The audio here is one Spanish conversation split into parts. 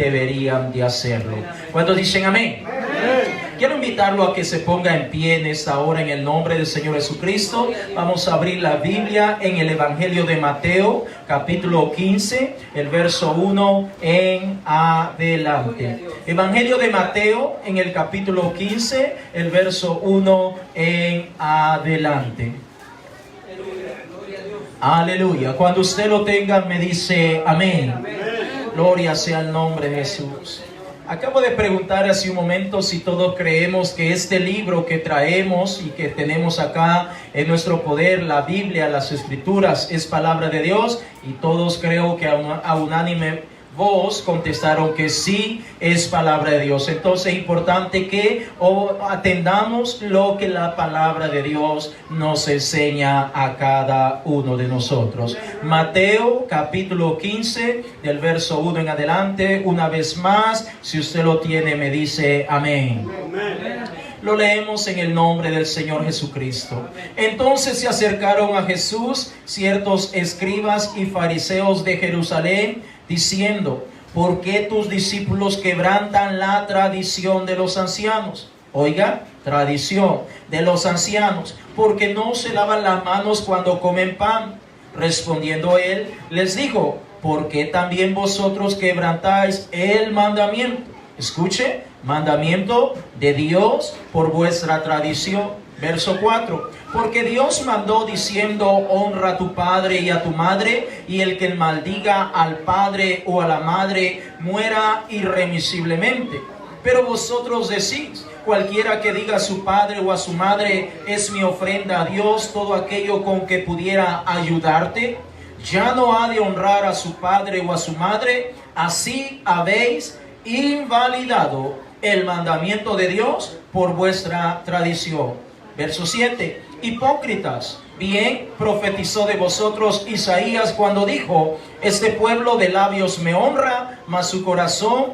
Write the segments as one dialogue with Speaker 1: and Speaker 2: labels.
Speaker 1: deberían de hacerlo. ¿Cuántos dicen amén? Quiero invitarlo a que se ponga en pie en esta hora en el nombre del Señor Jesucristo. Vamos a abrir la Biblia en el Evangelio de Mateo, capítulo 15, el verso 1 en adelante. Evangelio de Mateo en el capítulo 15, el verso 1 en adelante. Aleluya. Cuando usted lo tenga, me dice amén. Gloria sea el nombre de Jesús. Acabo de preguntar hace un momento si todos creemos que este libro que traemos y que tenemos acá en nuestro poder, la Biblia, las Escrituras, es palabra de Dios, y todos creo que a unánime voz contestaron que sí es palabra de Dios. Entonces es importante que atendamos lo que la palabra de Dios nos enseña a cada uno de nosotros. Mateo capítulo 15 del verso 1 en adelante. Una vez más, si usted lo tiene, me dice amén. Lo leemos en el nombre del Señor Jesucristo. Entonces se acercaron a Jesús ciertos escribas y fariseos de Jerusalén, diciendo: ¿por qué tus discípulos quebrantan la tradición de los ancianos? Oiga, tradición de los ancianos, porque no se lavan las manos cuando comen pan. Respondiendo él, les dijo: ¿por qué también vosotros quebrantáis el mandamiento? Escuche, mandamiento de Dios por vuestra tradición. Verso 4. Porque Dios mandó diciendo: honra a tu padre y a tu madre, y el que maldiga al padre o a la madre muera irremisiblemente. Pero vosotros decís: cualquiera que diga a su padre o a su madre, es mi ofrenda a Dios, todo aquello con que pudiera ayudarte, ya no ha de honrar a su padre o a su madre. Así habéis invalidado el mandamiento de Dios por vuestra tradición. Verso 7. Hipócritas, bien profetizó de vosotros Isaías cuando dijo: este pueblo de labios me honra, mas su corazón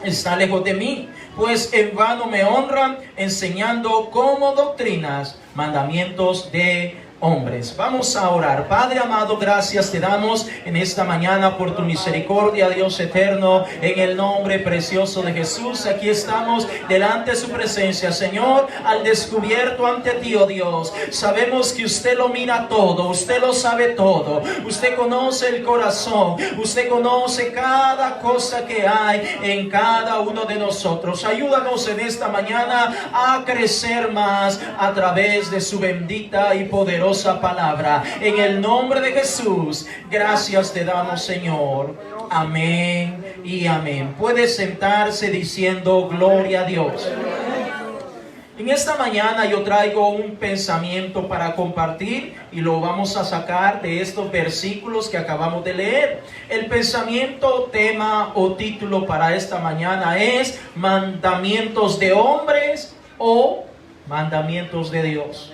Speaker 1: está lejos de mí, pues en vano me honran, enseñando como doctrinas mandamientos de hombres. Vamos a orar. Padre amado, gracias te damos en esta mañana por tu misericordia, Dios eterno, en el nombre precioso de Jesús. Aquí estamos delante de su presencia, Señor, al descubierto ante ti, oh Dios. Sabemos que usted lo mira todo, usted lo sabe todo, usted conoce el corazón, usted conoce cada cosa que hay en cada uno de nosotros. Ayúdanos en esta mañana a crecer más a través de su bendita y poderosa palabra. En el nombre de Jesús, gracias te damos, Señor. Amén y amén. Puede sentarse diciendo gloria a Dios. En esta mañana yo traigo un pensamiento para compartir y lo vamos a sacar de estos versículos que acabamos de leer. El pensamiento, tema o título para esta mañana es: mandamientos de hombres o mandamientos de Dios.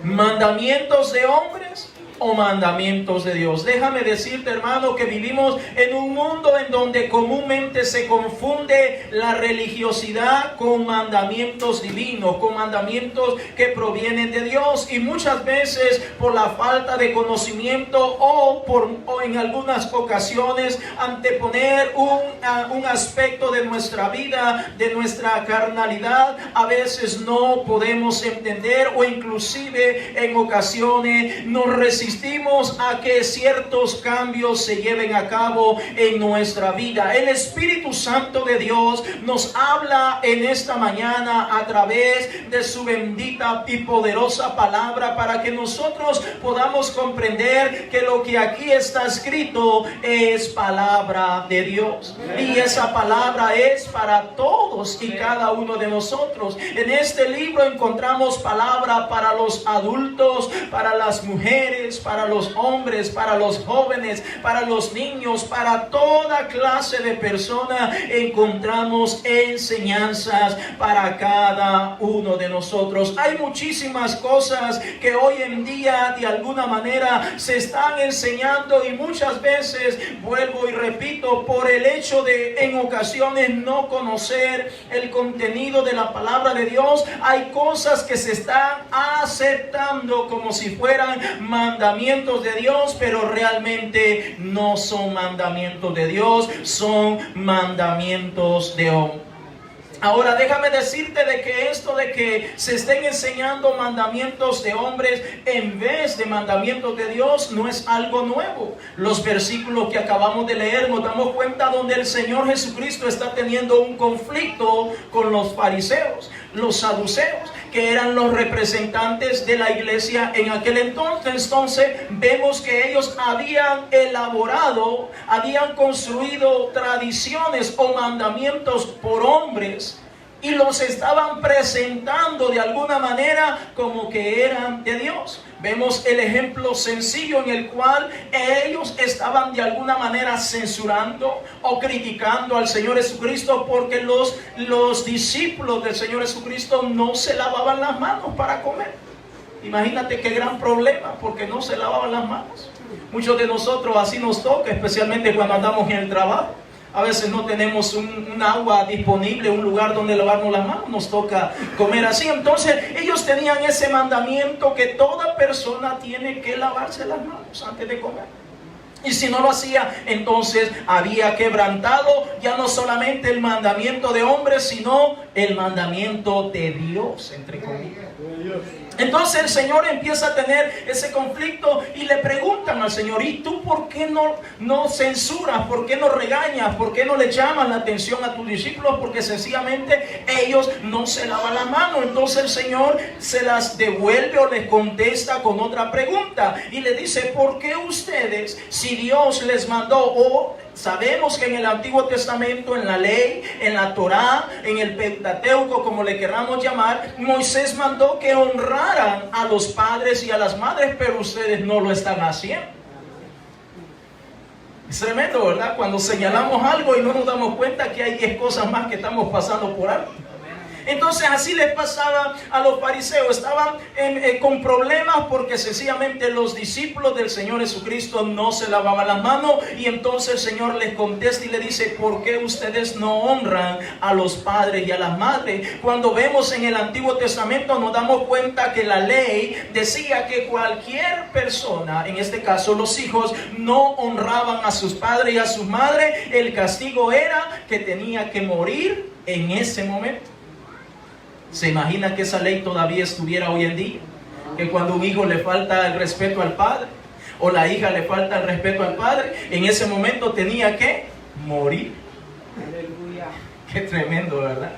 Speaker 1: ¿Mandamientos de hombres o mandamientos de Dios? Déjame decirte, hermano, que vivimos en un mundo en donde comúnmente se confunde la religiosidad con mandamientos divinos, con mandamientos que provienen de Dios, y muchas veces por la falta de conocimiento o en algunas ocasiones anteponer un aspecto de nuestra vida, de nuestra carnalidad, a veces no podemos entender, o inclusive en ocasiones nos resistimos a que ciertos cambios se lleven a cabo en nuestra vida. El Espíritu Santo de Dios nos habla en esta mañana a través de su bendita y poderosa palabra, para que nosotros podamos comprender que lo que aquí está escrito es palabra de Dios, y esa palabra es para todos y cada uno de nosotros. En este libro encontramos palabra para los adultos, para las mujeres, para los hombres, para los jóvenes, para los niños, para toda clase de personas. Encontramos enseñanzas para cada uno de nosotros. Hay muchísimas cosas que hoy en día de alguna manera se están enseñando, y muchas veces, vuelvo y repito, por el hecho de en ocasiones no conocer el contenido de la palabra de Dios, hay cosas que se están aceptando como si fueran mandamientos mandamientos de Dios, pero realmente no son mandamientos de Dios, son mandamientos de hombre. Ahora déjame decirte de que esto de que se estén enseñando mandamientos de hombres en vez de mandamientos de Dios no es algo nuevo. Los versículos que acabamos de leer nos damos cuenta donde el Señor Jesucristo está teniendo un conflicto con los fariseos, los saduceos, que eran los representantes de la iglesia en aquel entonces. Entonces vemos que ellos habían elaborado, habían construido tradiciones o mandamientos por hombres y los estaban presentando de alguna manera como que eran de Dios. Vemos el ejemplo sencillo en el cual ellos estaban de alguna manera censurando o criticando al Señor Jesucristo porque los discípulos del Señor Jesucristo no se lavaban las manos para comer. Imagínate qué gran problema, porque no se lavaban las manos. Muchos de nosotros así nos toca, especialmente cuando andamos en el trabajo. A veces no tenemos un agua disponible, un lugar donde lavarnos las manos, nos toca comer así. Entonces ellos tenían ese mandamiento que toda persona tiene que lavarse las manos antes de comer. Y si no lo hacía, entonces había quebrantado ya no solamente el mandamiento de hombres, sino el mandamiento de Dios, entre comillas. Entonces el Señor empieza a tener ese conflicto y le preguntan al Señor: ¿y tú por qué no censuras? ¿Por qué no regañas? ¿Por qué no le llamas la atención a tus discípulos? Porque sencillamente ellos no se lavan las manos. Entonces el Señor se las devuelve o les contesta con otra pregunta y le dice: ¿por qué ustedes, si Dios les mandó, sabemos que en el Antiguo Testamento, en la ley, en la Torá, en el Pentateuco, como le queramos llamar, Moisés mandó que honraran a los padres y a las madres, pero ustedes no lo están haciendo? Es tremendo, ¿verdad? Cuando señalamos algo y no nos damos cuenta que hay 10 cosas más que estamos pasando por alto. Entonces así les pasaba a los fariseos. Estaban con problemas porque sencillamente los discípulos del Señor Jesucristo no se lavaban las manos. Y entonces el Señor les contesta y le dice: ¿por qué ustedes no honran a los padres y a las madres? Cuando vemos en el Antiguo Testamento nos damos cuenta que la ley decía que cualquier persona, en este caso los hijos, no honraban a sus padres y a sus madres, el castigo era que tenía que morir en ese momento. ¿Se imagina que esa ley todavía estuviera hoy en día? Que cuando un hijo le falta el respeto al padre o la hija le falta el respeto al padre, en ese momento tenía que morir. Aleluya. Qué tremendo, ¿verdad?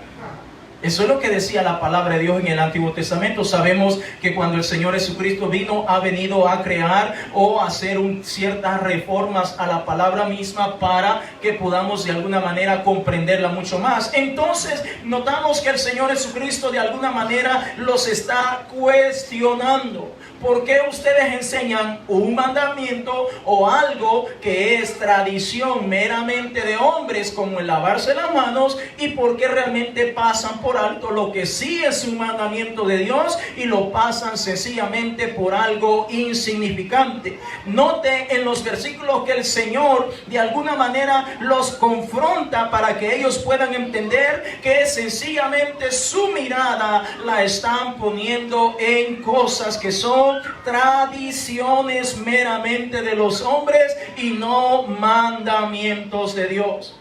Speaker 1: Eso es lo que decía la palabra de Dios en el Antiguo Testamento. Sabemos que cuando el Señor Jesucristo vino, ha venido a crear o a hacer ciertas reformas a la palabra misma para que podamos de alguna manera comprenderla mucho más. Entonces notamos que el Señor Jesucristo de alguna manera los está cuestionando. ¿Por qué ustedes enseñan un mandamiento o algo que es tradición meramente de hombres, como el lavarse las manos, y por qué realmente pasan por alto lo que sí es un mandamiento de Dios y lo pasan sencillamente por algo insignificante? Note en los versículos que el Señor de alguna manera los confronta para que ellos puedan entender que sencillamente su mirada la están poniendo en cosas que son tradiciones meramente de los hombres y no mandamientos de Dios.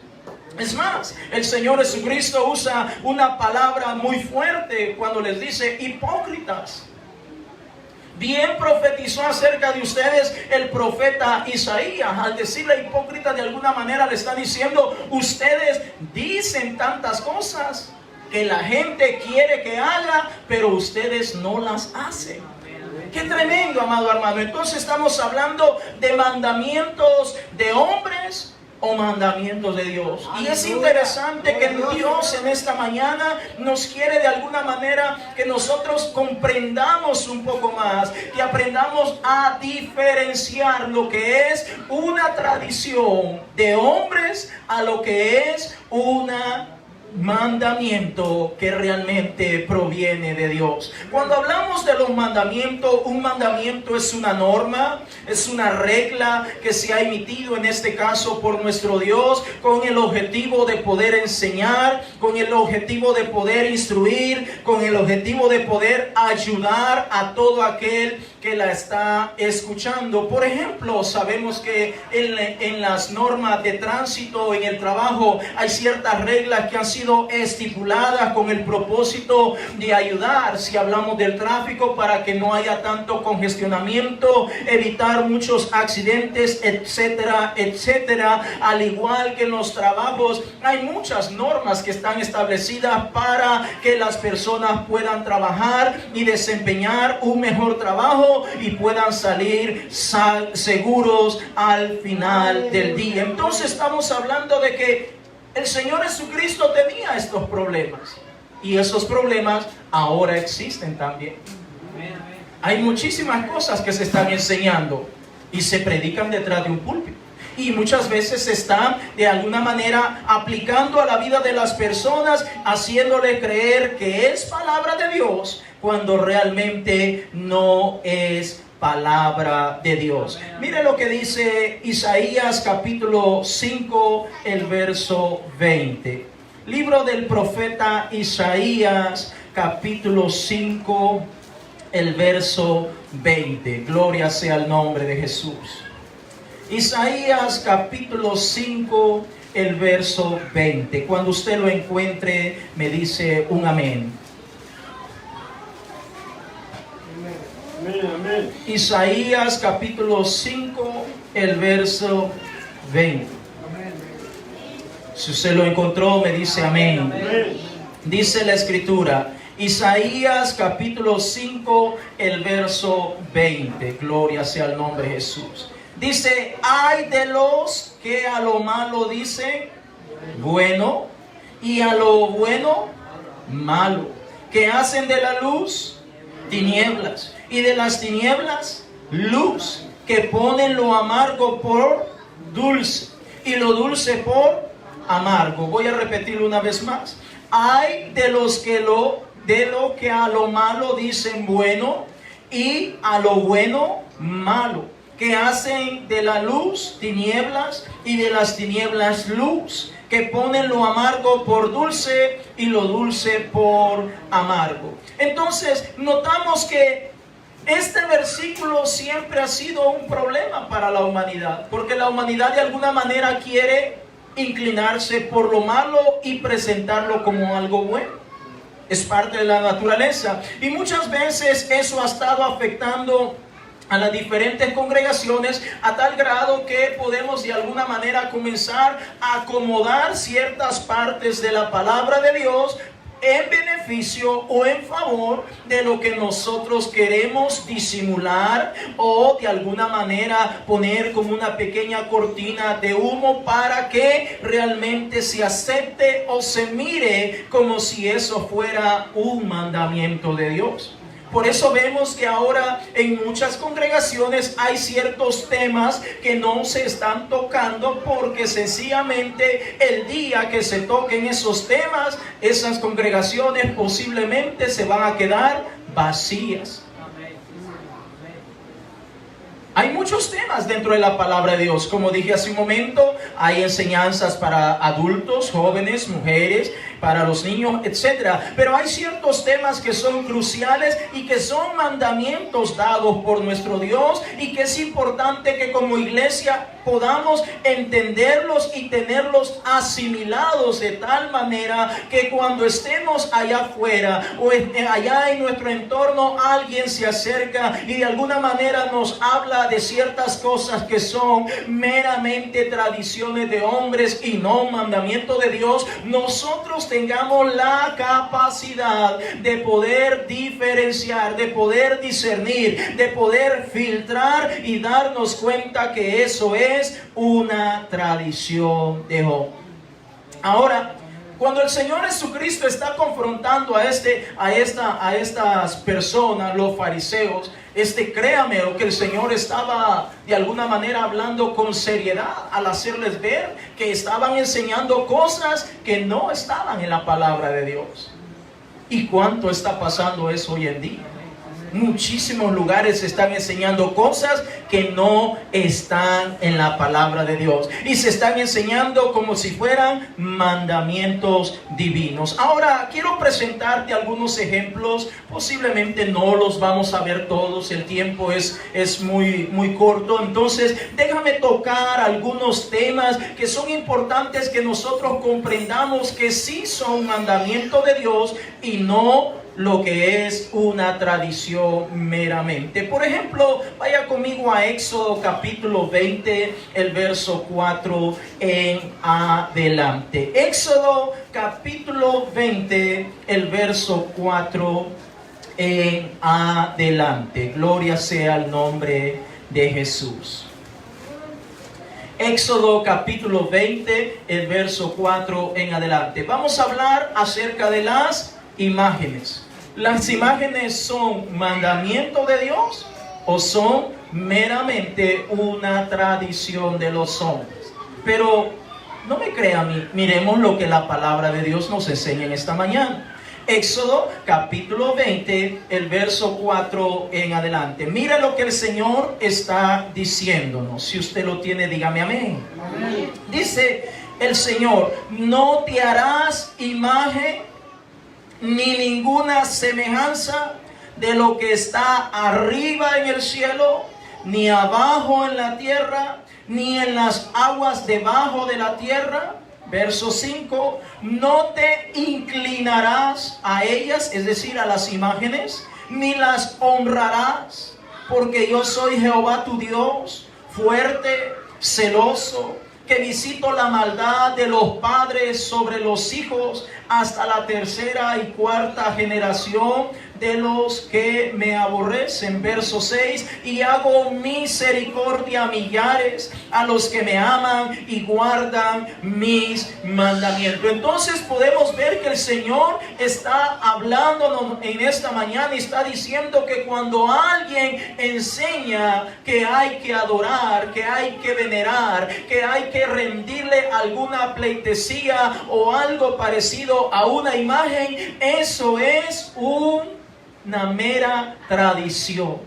Speaker 1: Es más, el Señor Jesucristo usa una palabra muy fuerte cuando les dice hipócritas. Bien profetizó acerca de ustedes el profeta Isaías. Al decirle hipócrita, de alguna manera le está diciendo: ustedes dicen tantas cosas que la gente quiere que haga, pero ustedes no las hacen. Qué tremendo, amado hermano. Entonces estamos hablando de mandamientos de hombres o mandamientos de Dios. Y es interesante que Dios en esta mañana nos quiere de alguna manera que nosotros comprendamos un poco más, que aprendamos a diferenciar lo que es una tradición de hombres a lo que es una mandamiento que realmente proviene de Dios. Cuando hablamos de los mandamientos, un mandamiento es una norma, es una regla que se ha emitido en este caso por nuestro Dios con el objetivo de poder enseñar, con el objetivo de poder instruir, con el objetivo de poder ayudar a todo aquel que la está escuchando. Por ejemplo, sabemos que en las normas de tránsito en el trabajo hay ciertas reglas que han sido estipuladas con el propósito de ayudar, si hablamos del tráfico, para que no haya tanto congestionamiento, evitar muchos accidentes, etcétera, etcétera. Al igual que en los trabajos, hay muchas normas que están establecidas para que las personas puedan trabajar y desempeñar un mejor trabajo y puedan salir seguros al final del día. Entonces estamos hablando de que el Señor Jesucristo tenía estos problemas, y esos problemas ahora existen también. Hay muchísimas cosas que se están enseñando y se predican detrás de un púlpito, y muchas veces se están de alguna manera aplicando a la vida de las personas, haciéndole creer que es palabra de Dios cuando realmente no es palabra de Dios. Mire lo que dice Isaías capítulo 5, el verso 20. Libro del profeta Isaías capítulo 5, el verso 20. Gloria sea el nombre de Jesús. Isaías capítulo 5, el verso 20. Cuando usted lo encuentre, me dice un amén.
Speaker 2: Amén, amén.
Speaker 1: Isaías capítulo 5, el verso 20. Si usted lo encontró, me dice amén.
Speaker 2: Amén.
Speaker 1: Dice la escritura, Isaías capítulo 5, el verso 20. Gloria sea el nombre de Jesús. Dice, ay de los que a lo malo dicen bueno, y a lo bueno malo, que hacen de la luz tinieblas, y de las tinieblas luz, que ponen lo amargo por dulce, y lo dulce por amargo. Voy a repetirlo una vez más. Hay de los que lo que a lo malo dicen bueno, y a lo bueno malo, que hacen de la luz tinieblas, y de las tinieblas luz, que ponen lo amargo por dulce y lo dulce por amargo. Entonces notamos que este versículo siempre ha sido un problema para la humanidad, porque la humanidad de alguna manera quiere inclinarse por lo malo y presentarlo como algo bueno. Es parte de la naturaleza, y muchas veces eso ha estado afectando a las diferentes congregaciones a tal grado que podemos de alguna manera comenzar a acomodar ciertas partes de la palabra de Dios en beneficio o en favor de lo que nosotros queremos disimular, o de alguna manera poner como una pequeña cortina de humo para que realmente se acepte o se mire como si eso fuera un mandamiento de Dios. Por eso vemos que ahora en muchas congregaciones hay ciertos temas que no se están tocando, porque sencillamente el día que se toquen esos temas, esas congregaciones posiblemente se van a quedar vacías. Hay muchos temas dentro de la palabra de Dios. Como dije hace un momento, hay enseñanzas para adultos, jóvenes, mujeres, para los niños, etc. Pero hay ciertos temas que son cruciales y que son mandamientos dados por nuestro Dios, y que es importante que como iglesia podamos entenderlos y tenerlos asimilados de tal manera que cuando estemos allá afuera o allá en nuestro entorno, alguien se acerca y de alguna manera nos habla de ciertas cosas que son meramente tradiciones de hombres y no mandamiento de Dios, nosotros tengamos la capacidad de poder diferenciar, de poder discernir, de poder filtrar y darnos cuenta que eso es una tradición de hombre. Ahora, cuando el Señor Jesucristo está confrontando a estas personas, los fariseos, créame lo que el Señor estaba de alguna manera hablando con seriedad al hacerles ver que estaban enseñando cosas que no estaban en la palabra de Dios. ¿Y cuánto está pasando eso hoy en día? muchísimos lugares se están enseñando cosas que no están en la palabra de Dios. Y se están enseñando como si fueran mandamientos divinos. Ahora, quiero presentarte algunos ejemplos. Posiblemente no los vamos a ver todos. El tiempo es muy corto. Entonces, déjame tocar algunos temas que son importantes que nosotros comprendamos que sí son mandamientos de Dios y no lo que es una tradición meramente. Por ejemplo, vaya conmigo a Éxodo capítulo 20, el verso 4 en adelante. Éxodo capítulo 20, el verso 4 en adelante. Gloria sea el nombre de Jesús. Éxodo capítulo 20, el verso 4 en adelante. Vamos a hablar acerca de las imágenes. ¿Las imágenes son mandamiento de Dios o son meramente una tradición de los hombres? Pero no me crea a mí, miremos lo que la palabra de Dios nos enseña en esta mañana. Éxodo capítulo 20, el verso 4 en adelante. Mira lo que el Señor está diciéndonos. Si usted lo tiene, dígame amén. Amén. Dice el Señor: no te harás imagen ni ninguna semejanza de lo que está arriba en el cielo, ni abajo en la tierra, ni en las aguas debajo de la tierra. Verso 5, no te inclinarás a ellas, es decir, a las imágenes, ni las honrarás, porque yo soy Jehová tu Dios, fuerte, celoso, que visito la maldad de los padres sobre los hijos hasta la tercera y cuarta generación de los que me aborrecen. Verso 6, y hago misericordia a millares, a los que me aman y guardan mis mandamientos. Entonces podemos ver que el Señor está hablándonos en esta mañana y está diciendo que cuando alguien enseña que hay que adorar, que hay que venerar, que hay que rendirle alguna pleitesía o algo parecido a una imagen, eso es una mera tradición,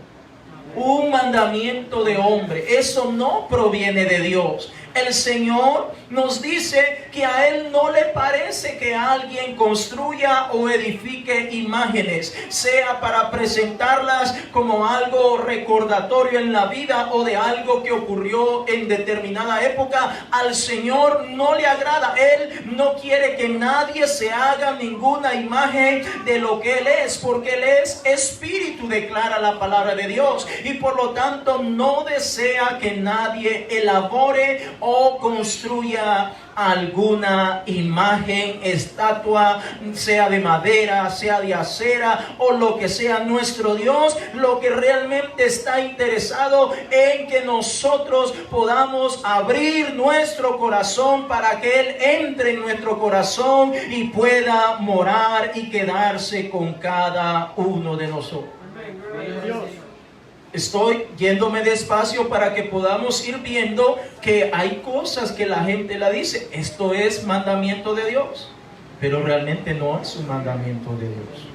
Speaker 1: un mandamiento de hombre. Eso no proviene de Dios. El Señor nos dice que a Él no le parece que alguien construya o edifique imágenes, sea para presentarlas como algo recordatorio en la vida o de algo que ocurrió en determinada época. Al Señor no le agrada. Él no quiere que nadie se haga ninguna imagen de lo que Él es, porque Él es espíritu, declara la palabra de Dios, y por lo tanto no desea que nadie elabore o construya alguna imagen, estatua, sea de madera, sea de acera o lo que sea. Nuestro Dios lo que realmente está interesado en que nosotros podamos abrir nuestro corazón para que Él entre en nuestro corazón y pueda morar y quedarse con cada uno de nosotros. Amén. Estoy yéndome despacio para que podamos ir viendo que hay cosas que la gente la dice: esto es mandamiento de Dios, pero realmente no es un mandamiento de Dios.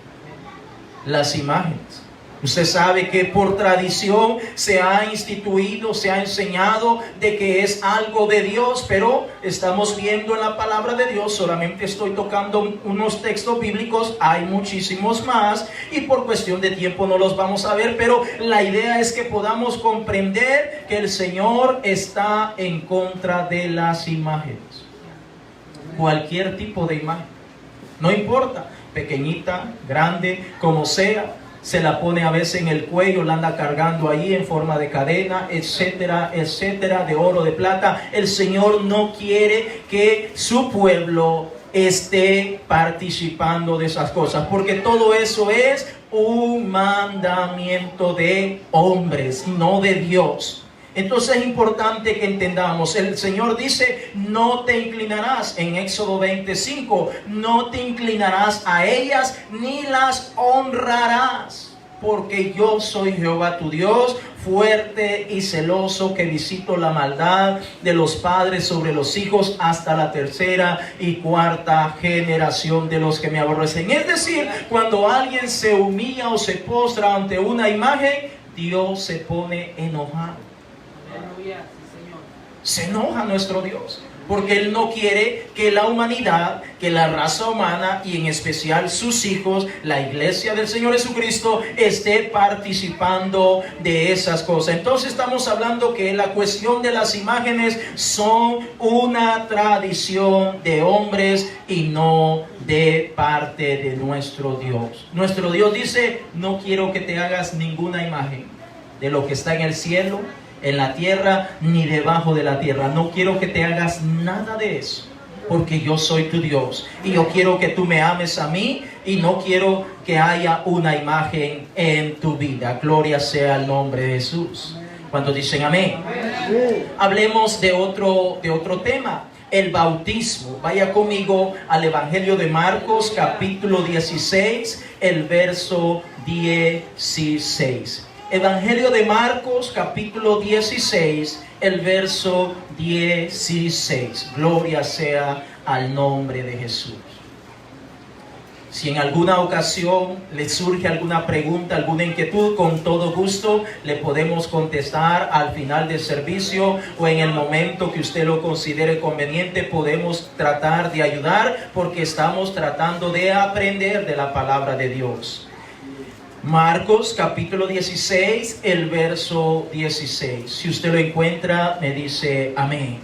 Speaker 1: Las imágenes. Usted sabe que por tradición se ha instituido, se ha enseñado de que es algo de Dios, pero estamos viendo en la palabra de Dios, solamente estoy tocando unos textos bíblicos, hay muchísimos más y por cuestión de tiempo no los vamos a ver, pero la idea es que podamos comprender que el Señor está en contra de las imágenes. Cualquier tipo de imagen, no importa, pequeñita, grande, como sea. Se la pone a veces en el cuello, la anda cargando ahí en forma de cadena, etcétera, etcétera, de oro, de plata. El Señor no quiere que su pueblo esté participando de esas cosas, porque todo eso es un mandamiento de hombres, no de Dios. Entonces es importante que entendamos, el Señor dice: no te inclinarás, en Éxodo 25, no te inclinarás a ellas ni las honrarás. porque yo soy Jehová tu Dios, fuerte y celoso, que visito la maldad de los padres sobre los hijos hasta la tercera y cuarta generación de los que me aborrecen. Es decir, cuando alguien se humilla o se postra ante una imagen, Dios se pone enojado. Se enoja nuestro Dios, porque Él no quiere que la humanidad, que la raza humana y en especial sus hijos, la iglesia del Señor Jesucristo, esté participando de esas cosas. Entonces estamos hablando que la cuestión de las imágenes son una tradición de hombres y no de parte de nuestro Dios. Nuestro Dios dice: no quiero que te hagas ninguna imagen de lo que está en el cielo, en la tierra, ni debajo de la tierra. No quiero que te hagas nada de eso, porque yo soy tu Dios y yo quiero que tú me ames a mí y no quiero que haya una imagen en tu vida. Gloria sea el nombre de Jesús. ¿Cuántos dicen amén? Amén. Hablemos de otro tema, el bautismo. Vaya conmigo al Evangelio de Marcos, capítulo 16, el verso 16. Evangelio de Marcos, capítulo 16, el verso 16. Gloria sea al nombre de Jesús. Si en alguna ocasión le surge alguna pregunta, alguna inquietud, con todo gusto le podemos contestar al final del servicio o en el momento que usted lo considere conveniente. Podemos tratar de ayudar, porque estamos tratando de aprender de la palabra de Dios. Marcos capítulo 16, el verso 16. Si usted lo encuentra, me dice amén.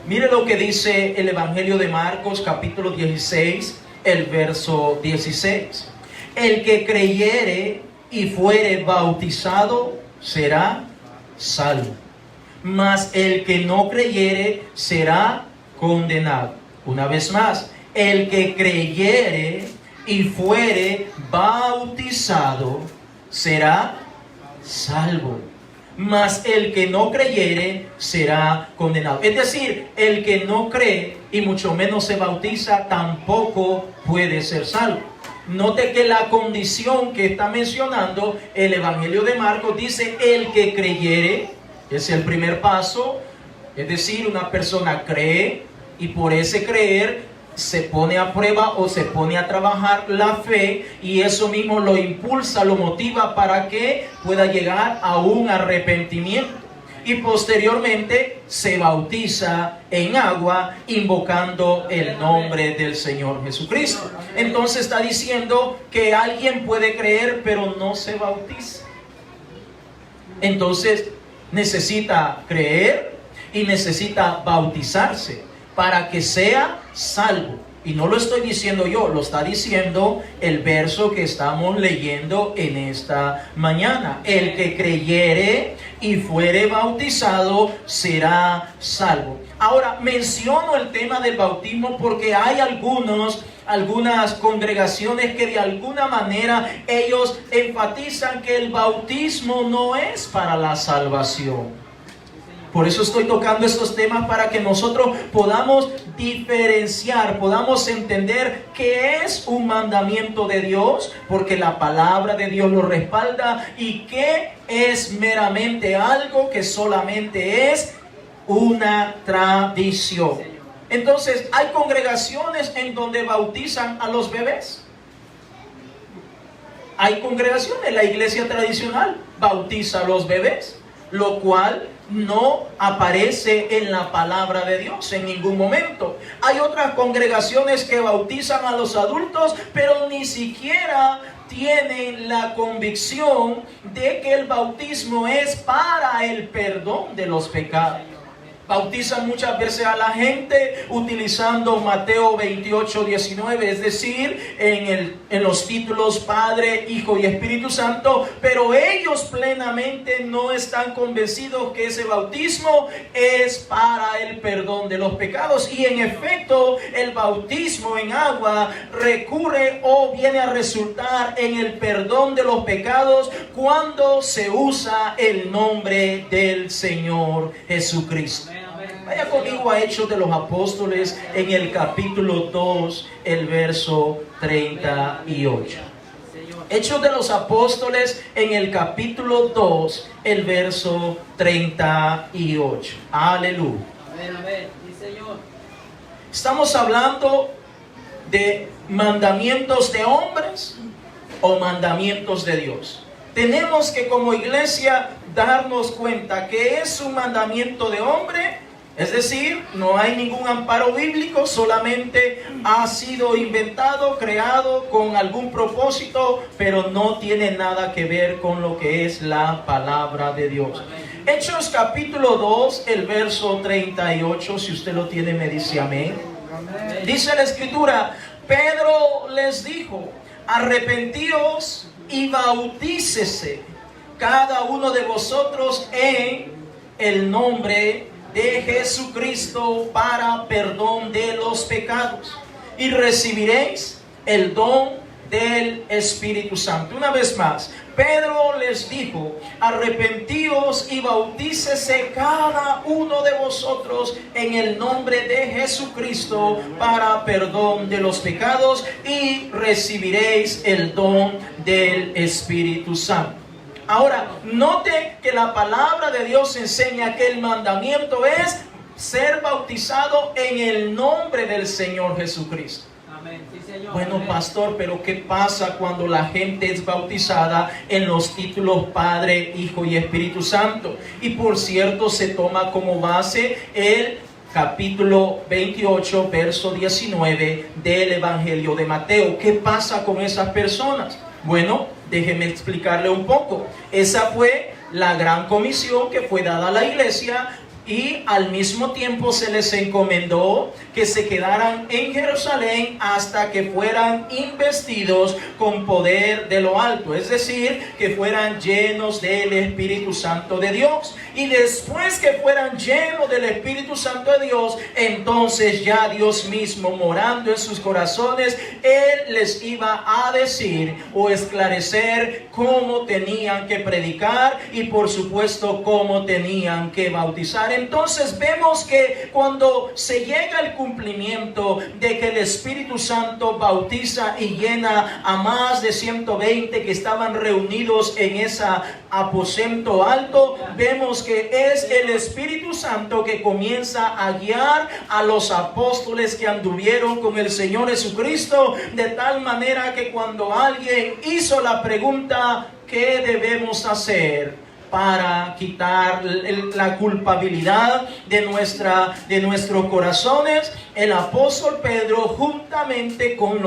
Speaker 1: Mire lo que dice el Evangelio de Marcos capítulo 16, el verso 16. El que creyere y fuere bautizado será salvo, mas el que no creyere será condenado. Una vez más, el que creyere y fuere bautizado será salvo, mas el que no creyere será condenado. Es decir, el que no cree y mucho menos se bautiza tampoco puede ser salvo. Note que la condición que está mencionando el Evangelio de Marcos dice: el que creyere, es el primer paso. Es decir, una persona cree y por ese creer se pone a prueba o se pone a trabajar la fe, y eso mismo lo impulsa, lo motiva para que pueda llegar a un arrepentimiento, y posteriormente se bautiza en agua invocando el nombre del Señor Jesucristo. Entonces está diciendo que alguien puede creer pero no se bautiza. Entonces necesita creer y necesita bautizarse para que sea salvo. Y no lo estoy diciendo yo, lo está diciendo el verso que estamos leyendo en esta mañana. El que creyere y fuere bautizado será salvo. Ahora, menciono el tema del bautismo porque hay algunas congregaciones que de alguna manera ellos enfatizan que el bautismo no es para la salvación. Por eso estoy tocando estos temas, para que nosotros podamos diferenciar, podamos entender que es un mandamiento de Dios, porque la palabra de Dios lo respalda, y que es meramente algo que solamente es una tradición. Entonces, hay congregaciones en donde bautizan a los bebés. Hay congregaciones, la iglesia tradicional bautiza a los bebés, lo cual no aparece en la palabra de Dios en ningún momento. Hay otras congregaciones que bautizan a los adultos, pero ni siquiera tienen la convicción de que el bautismo es para el perdón de los pecados. Bautizan muchas veces a la gente utilizando Mateo 28, 19, es decir, en los títulos Padre, Hijo y Espíritu Santo, pero ellos plenamente no están convencidos que ese bautismo es para el perdón de los pecados. Y en efecto, el bautismo en agua recurre o viene a resultar en el perdón de los pecados cuando se usa el nombre del Señor Jesucristo. Vaya conmigo a Hechos de los Apóstoles en el capítulo 2, el verso 38. Hechos de los Apóstoles en el capítulo 2, el verso 38. Aleluya.
Speaker 3: Amén, amén. Sí, Señor.
Speaker 1: Estamos hablando de mandamientos de hombres o mandamientos de Dios. Tenemos que como iglesia darnos cuenta que es un mandamiento de hombre, es decir, no hay ningún amparo bíblico, solamente ha sido inventado, creado con algún propósito, pero no tiene nada que ver con lo que es la palabra de Dios. Hechos capítulo 2, el verso 38, si usted lo tiene me dice amén. Dice la escritura, Pedro les dijo, arrepentíos y bautícese cada uno de vosotros en el nombre de Jesucristo para perdón de los pecados y recibiréis el don del Espíritu Santo. Una vez más, Pedro les dijo, arrepentíos y bautícese cada uno de vosotros en el nombre de Jesucristo para perdón de los pecados y recibiréis el don del Espíritu Santo. Ahora, note que la palabra de Dios enseña que el mandamiento es ser bautizado en el nombre del Señor Jesucristo.
Speaker 3: Amén. Sí, Señor.
Speaker 1: Bueno,
Speaker 3: Amén.
Speaker 1: pastor, pero ¿qué pasa cuando la gente es bautizada en los títulos Padre, Hijo y Espíritu Santo? Y por cierto, se toma como base el capítulo 28, verso 19 del Evangelio de Mateo. ¿Qué pasa con esas personas? Bueno, déjeme explicarle un poco. Esa fue la gran comisión que fue dada a la iglesia y al mismo tiempo se les encomendó que se quedaran en Jerusalén hasta que fueran investidos con poder de lo alto, es decir, que fueran llenos del Espíritu Santo de Dios. Y después que fueran llenos del Espíritu Santo de Dios, entonces ya Dios mismo morando en sus corazones, Él les iba a decir o esclarecer cómo tenían que predicar y por supuesto cómo tenían que bautizar. Entonces vemos que cuando se llega al cumplimiento de que el Espíritu Santo bautiza y llena a más de 120 que estaban reunidos en esa aposento alto, vemos que es el Espíritu Santo que comienza a guiar a los apóstoles que anduvieron con el Señor Jesucristo, de tal manera que cuando alguien hizo la pregunta, ¿qué debemos hacer para quitar la culpabilidad de nuestros corazones? El apóstol Pedro, juntamente con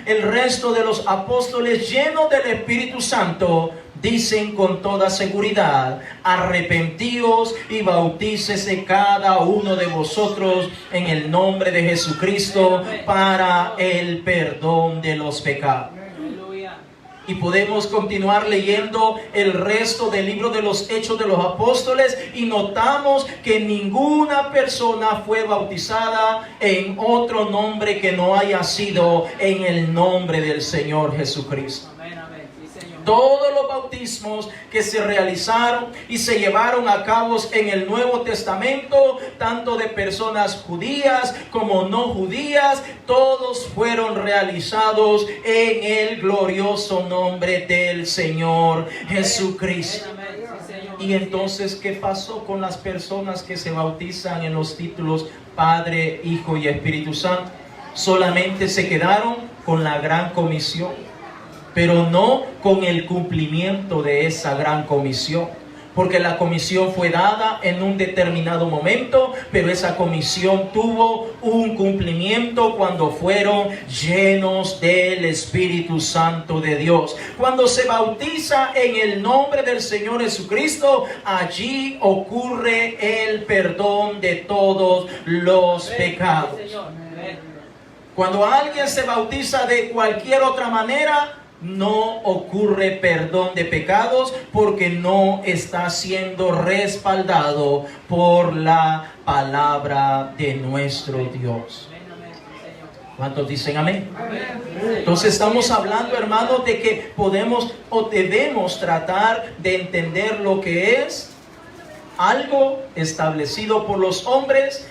Speaker 1: el resto de los apóstoles llenos del Espíritu Santo, dicen con toda seguridad, arrepentíos y bautícese cada uno de vosotros en el nombre de Jesucristo para el perdón de los pecados. Y podemos continuar leyendo el resto del libro de los Hechos de los Apóstoles y notamos que ninguna persona fue bautizada en otro nombre que no haya sido en el nombre del Señor Jesucristo. Todos los bautismos que se realizaron y se llevaron a cabo en el Nuevo Testamento, tanto de personas judías como no judías, todos fueron realizados en el glorioso nombre del Señor Jesucristo. Y entonces, ¿qué pasó con las personas que se bautizan en los títulos Padre, Hijo y Espíritu Santo? Solamente se quedaron con la gran comisión, pero no con el cumplimiento de esa gran comisión, porque la comisión fue dada en un determinado momento, pero esa comisión tuvo un cumplimiento cuando fueron llenos del Espíritu Santo de Dios. Cuando se bautiza en el nombre del Señor Jesucristo, allí ocurre el perdón de todos los pecados. Cuando alguien se bautiza de cualquier otra manera, no ocurre perdón de pecados porque no está siendo respaldado por la palabra de nuestro Dios. ¿Cuántos dicen amén? Entonces estamos hablando, hermanos, de que podemos o debemos tratar de entender lo que es algo establecido por los hombres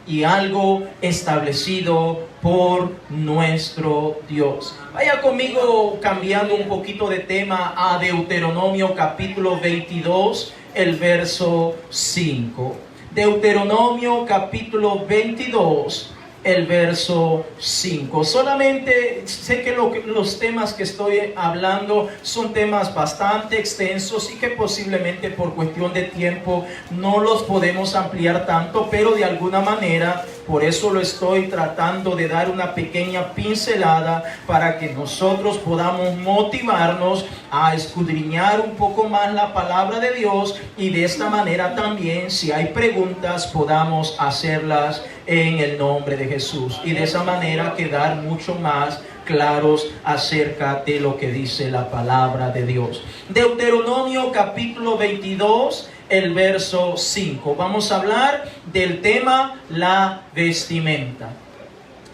Speaker 1: y algo establecido por nuestro Dios. Vaya conmigo cambiando un poquito de tema a Deuteronomio capítulo 22, el verso 5. Deuteronomio capítulo 22, el verso 5. Solamente sé que los temas que estoy hablando son temas bastante extensos y que posiblemente por cuestión de tiempo no los podemos ampliar tanto, pero de alguna manera por eso lo estoy tratando de dar una pequeña pincelada para que nosotros podamos motivarnos a escudriñar un poco más la palabra de Dios y de esta manera también, si hay preguntas, podamos hacerlas en el nombre de Jesús y de esa manera quedar mucho más claros acerca de lo que dice la palabra de Dios. Deuteronomio capítulo 22, el verso 5. Vamos a hablar del tema la vestimenta.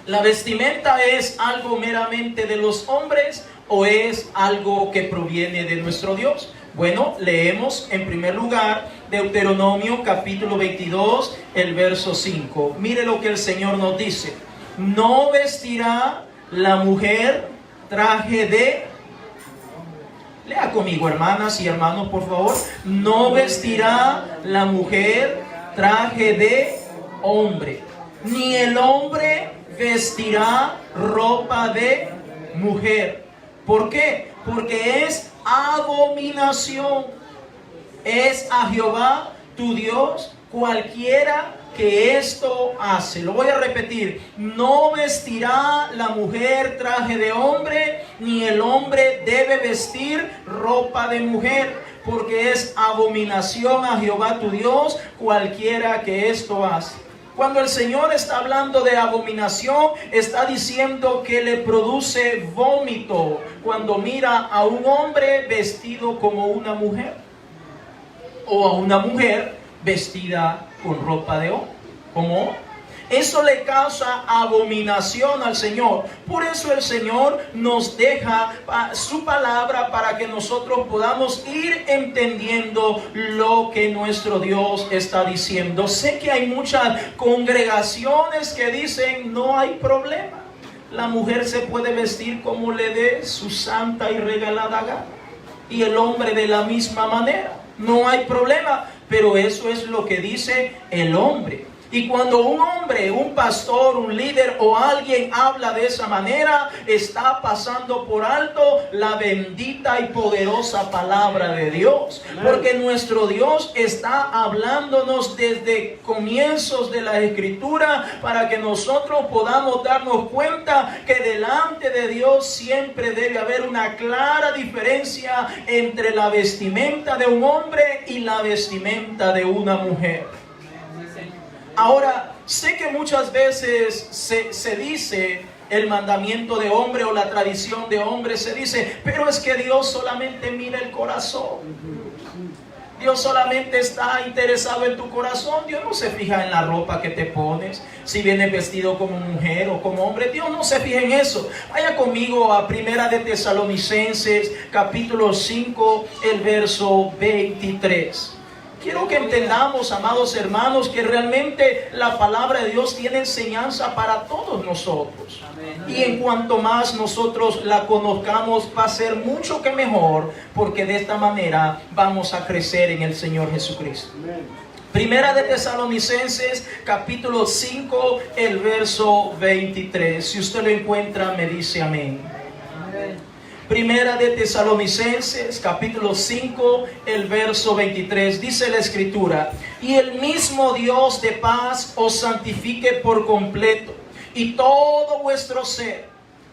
Speaker 1: ¿La vestimenta es algo meramente de los hombres o es algo que proviene de nuestro Dios? Bueno, leemos en primer lugar Deuteronomio capítulo 22, el verso 5. Mire lo que el Señor nos dice. No vestirá la mujer traje de... Lea conmigo, hermanas y hermanos, por favor. No vestirá la mujer traje de hombre, ni el hombre vestirá ropa de mujer. ¿Por qué? Porque es abominación. Es a Jehová tu Dios cualquiera que esto hace. Lo voy a repetir. No vestirá la mujer traje de hombre, ni el hombre debe vestir ropa de mujer, porque es abominación a Jehová tu Dios cualquiera que esto hace. Cuando el Señor está hablando de abominación, está diciendo que le produce vómito cuando mira a un hombre vestido como una mujer, o a una mujer vestida con ropa de hombre, como hombre. Eso le causa abominación al Señor. Por eso el Señor nos deja su palabra para que nosotros podamos ir entendiendo lo que nuestro Dios está diciendo. Sé que hay muchas congregaciones que dicen no hay problema. La mujer se puede vestir como le dé su santa y regalada gana. Y el hombre de la misma manera. No hay problema. Pero eso es lo que dice el hombre. Y cuando un hombre, un pastor, un líder o alguien habla de esa manera, está pasando por alto la bendita y poderosa palabra de Dios. Porque nuestro Dios está hablándonos desde comienzos de la Escritura para que nosotros podamos darnos cuenta que delante de Dios siempre debe haber una clara diferencia entre la vestimenta de un hombre y la vestimenta de una mujer. Ahora, sé que muchas veces se dice el mandamiento de hombre o la tradición de hombre, se dice, pero es que Dios solamente mira el corazón. Dios solamente está interesado en tu corazón. Dios no se fija en la ropa que te pones, si vienes vestido como mujer o como hombre. Dios no se fija en eso. Vaya conmigo a Primera de Tesalonicenses, capítulo 5, el verso 23. Quiero que entendamos, amados hermanos, que realmente la palabra de Dios tiene enseñanza para todos nosotros. Y en cuanto más nosotros la conozcamos, va a ser mucho que mejor, porque de esta manera vamos a crecer en el Señor Jesucristo. Primera de Tesalonicenses, capítulo 5, el verso 23. Si usted lo encuentra, me dice amén. Primera de Tesalonicenses, capítulo 5, el verso 23, dice la Escritura: y el mismo Dios de paz os santifique por completo, y todo vuestro ser,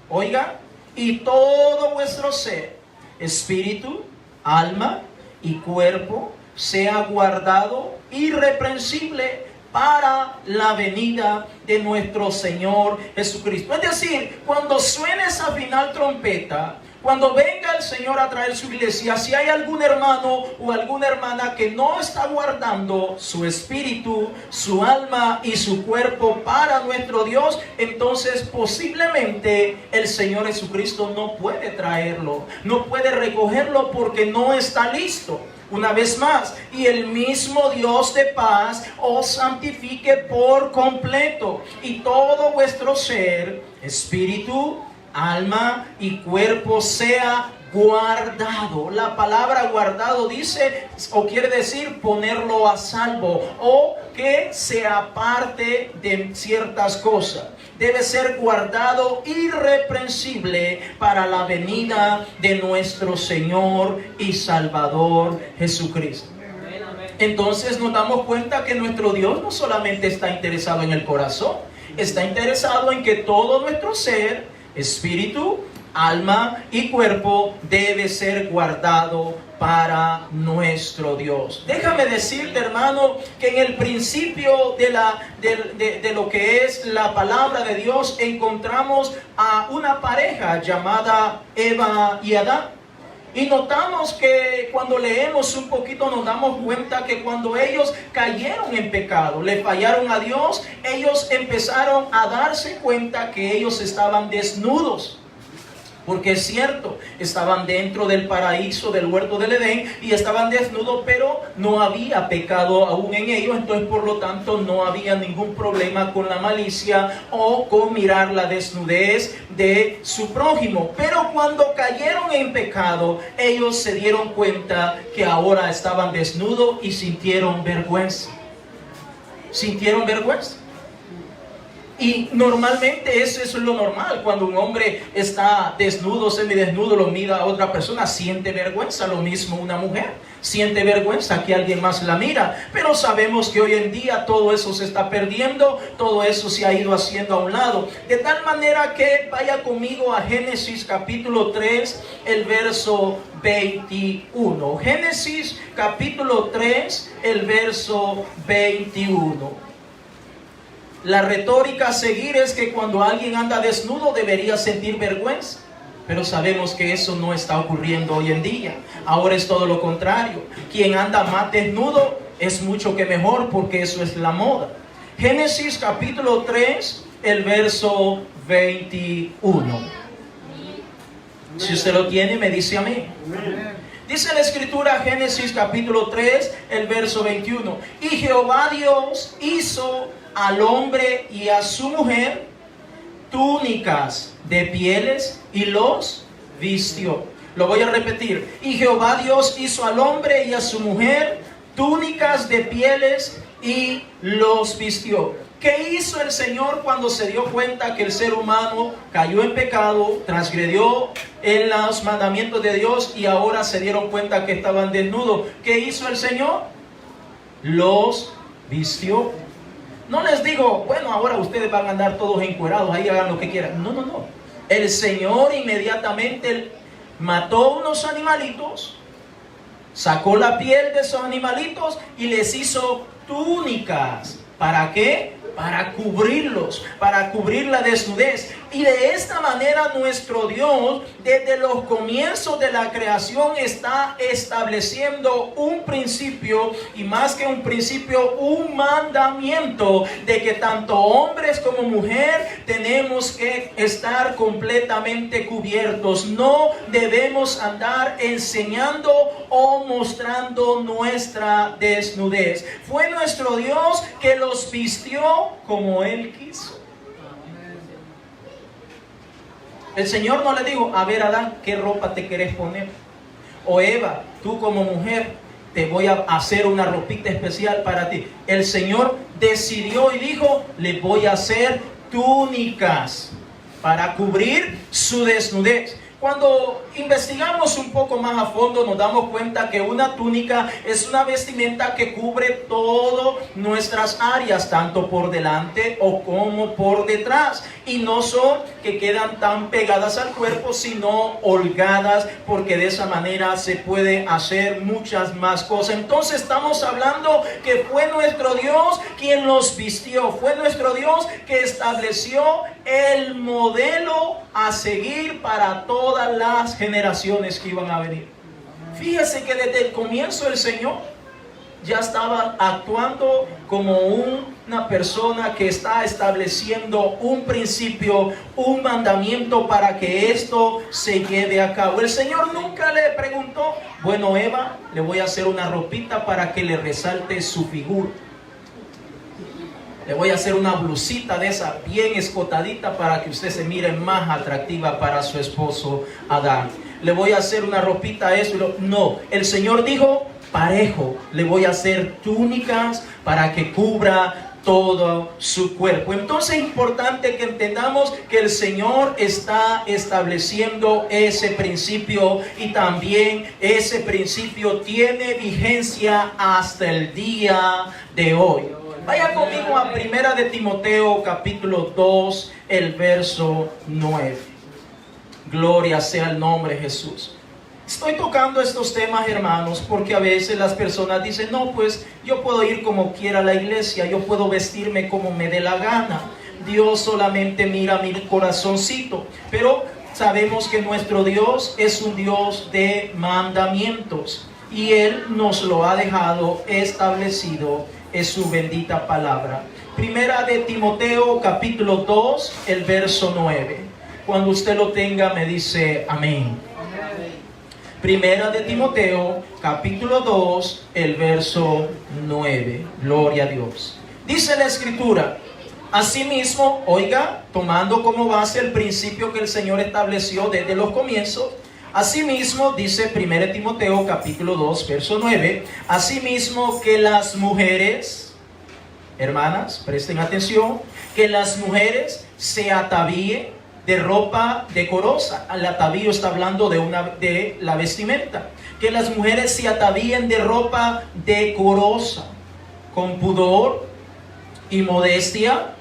Speaker 1: oiga, y todo vuestro ser, espíritu, alma y cuerpo, sea guardado irreprensible para la venida de nuestro Señor Jesucristo. Es decir, cuando suene esa final trompeta, cuando venga el Señor a traer su iglesia, si hay algún hermano o alguna hermana que no está guardando su espíritu, su alma y su cuerpo para nuestro Dios, entonces posiblemente el Señor Jesucristo no puede traerlo, no puede recogerlo porque no está listo. Una vez más, y el mismo Dios de paz os santifique por completo, y todo vuestro ser, espíritu, alma y cuerpo sea guardado. La palabra guardado dice o quiere decir ponerlo a salvo, o que se aparte de ciertas cosas. Debe ser guardado irreprensible para la venida de nuestro Señor y Salvador Jesucristo. Entonces nos damos cuenta que nuestro Dios no solamente está interesado en el corazón, está interesado en que todo nuestro ser, espíritu, alma y cuerpo debe ser guardado para nuestro Dios. Déjame decirte, hermano, que en el principio de lo que es la palabra de Dios encontramos a una pareja llamada Eva y Adán. Y notamos que cuando leemos un poquito nos damos cuenta que cuando ellos cayeron en pecado, le fallaron a Dios, ellos empezaron a darse cuenta que ellos estaban desnudos. Porque es cierto, estaban dentro del paraíso, del huerto del Edén, y estaban desnudos, pero no había pecado aún en ellos. Entonces, por lo tanto, no había ningún problema con la malicia o con mirar la desnudez de su prójimo. Pero cuando cayeron en pecado, ellos se dieron cuenta que ahora estaban desnudos y sintieron vergüenza. Sintieron vergüenza. Y normalmente eso es lo normal. Cuando un hombre está desnudo, semidesnudo, lo mira a otra persona, siente vergüenza. Lo mismo una mujer, siente vergüenza que alguien más la mira. Pero sabemos que hoy en día todo eso se está perdiendo, todo eso se ha ido haciendo a un lado. De tal manera que vaya conmigo a Génesis capítulo 3, el verso 21. Génesis capítulo 3, el verso 21. La retórica a seguir es que cuando alguien anda desnudo debería sentir vergüenza. Pero sabemos que eso no está ocurriendo hoy en día. Ahora es todo lo contrario. Quien anda más desnudo es mucho que mejor, porque eso es la moda. Génesis capítulo 3, el verso 21. Si usted lo tiene, me dice a mí. Dice la escritura, Génesis capítulo 3, el verso 21. Y Jehová Dios hizo al hombre y a su mujer túnicas de pieles y los vistió. Lo voy a repetir. Y Jehová Dios hizo al hombre y a su mujer túnicas de pieles y los vistió. ¿Qué hizo el Señor cuando se dio cuenta que el ser humano cayó en pecado, transgredió en los mandamientos de Dios y ahora se dieron cuenta que estaban desnudos? ¿Qué hizo el Señor? Los vistió. No les digo, bueno, ahora ustedes van a andar todos encuerados, ahí hagan lo que quieran. No, no, no. El Señor inmediatamente mató unos animalitos, sacó la piel de esos animalitos y les hizo túnicas. ¿Para qué? Para cubrirlos, para cubrir la desnudez. Y de esta manera nuestro Dios, desde los comienzos de la creación, está estableciendo un principio, y más que un principio, un mandamiento, de que tanto hombres como mujer tenemos que estar completamente cubiertos. No debemos andar enseñando o mostrando nuestra desnudez. Fue nuestro Dios que los vistió como Él quiso. El Señor no le dijo, a ver Adán, ¿qué ropa te querés poner? O Eva, tú como mujer, te voy a hacer una ropita especial para ti. El Señor decidió y dijo, le voy a hacer túnicas para cubrir su desnudez. Cuando investigamos un poco más a fondo, nos damos cuenta que una túnica es una vestimenta que cubre todas nuestras áreas, tanto por delante o como por detrás. Y no son que quedan tan pegadas al cuerpo, sino holgadas, porque de esa manera se puede hacer muchas más cosas. Entonces estamos hablando que fue nuestro Dios quien los vistió. Fue nuestro Dios que estableció el modelo a seguir para todas las generaciones que iban a venir. Fíjese que desde el comienzo el Señor ya estaba actuando como una persona que está estableciendo un principio, un mandamiento para que esto se lleve a cabo. El Señor nunca le preguntó, bueno, Eva, le voy a hacer una ropita para que le resalte su figura. Le voy a hacer una blusita de esa bien escotadita para que usted se mire más atractiva para su esposo Adán. Le voy a hacer una ropita eso. No, el Señor dijo, parejo, le voy a hacer túnicas para que cubra todo su cuerpo. Entonces es importante que entendamos que el Señor está estableciendo ese principio y también ese principio tiene vigencia hasta el día de hoy. Vaya conmigo a 1 de Timoteo capítulo 2, el verso 9. Gloria sea el nombre de Jesús. Estoy tocando estos temas, hermanos, porque a veces las personas dicen, no, pues yo puedo ir como quiera a la iglesia, yo puedo vestirme como me dé la gana. Dios solamente mira mi corazoncito. Pero sabemos que nuestro Dios es un Dios de mandamientos y Él nos lo ha dejado establecido en su bendita palabra. 1 de Timoteo capítulo 2, el verso 9. Cuando usted lo tenga me dice amén. Primera de Timoteo, capítulo 2, el verso 9. Gloria a Dios. Dice la Escritura, asimismo, oiga, tomando como base el principio que el Señor estableció desde los comienzos, asimismo, dice 1 Timoteo, capítulo 2, verso 9, asimismo que las mujeres, hermanas, presten atención, que las mujeres se atavíen de ropa decorosa. El atavío está hablando de la vestimenta. Que las mujeres se atavíen de ropa decorosa, con pudor y modestia,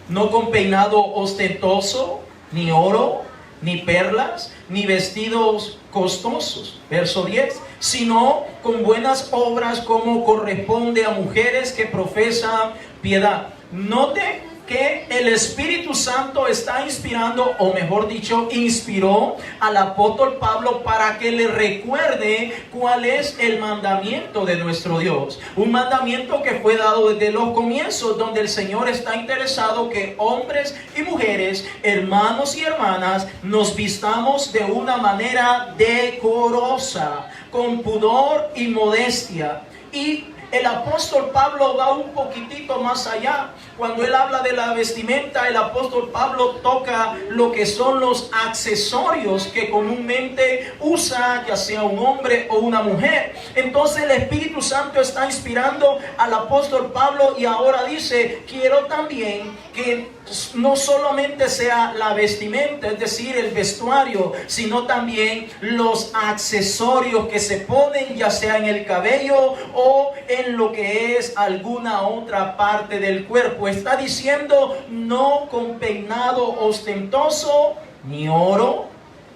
Speaker 1: no con peinado ostentoso, ni oro, ni perlas, ni vestidos costosos. Verso 10. Sino con buenas obras como corresponde a mujeres que profesan piedad. Note que el Espíritu Santo está inspirando, o mejor dicho, inspiró al apóstol Pablo para que le recuerde cuál es el mandamiento de nuestro Dios. Un mandamiento que fue dado desde los comienzos, donde el Señor está interesado que hombres y mujeres, hermanos y hermanas, nos vistamos de una manera decorosa, con pudor y modestia. Y el apóstol Pablo va un poquitito más allá. Cuando él habla de la vestimenta, el apóstol Pablo toca lo que son los accesorios que comúnmente usa, ya sea un hombre o una mujer. Entonces el Espíritu Santo está inspirando al apóstol Pablo y ahora dice, quiero también que no solamente sea la vestimenta, es decir, el vestuario, sino también los accesorios que se ponen, ya sea en el cabello o en lo que es alguna otra parte del cuerpo. Está diciendo no con peinado ostentoso, ni oro,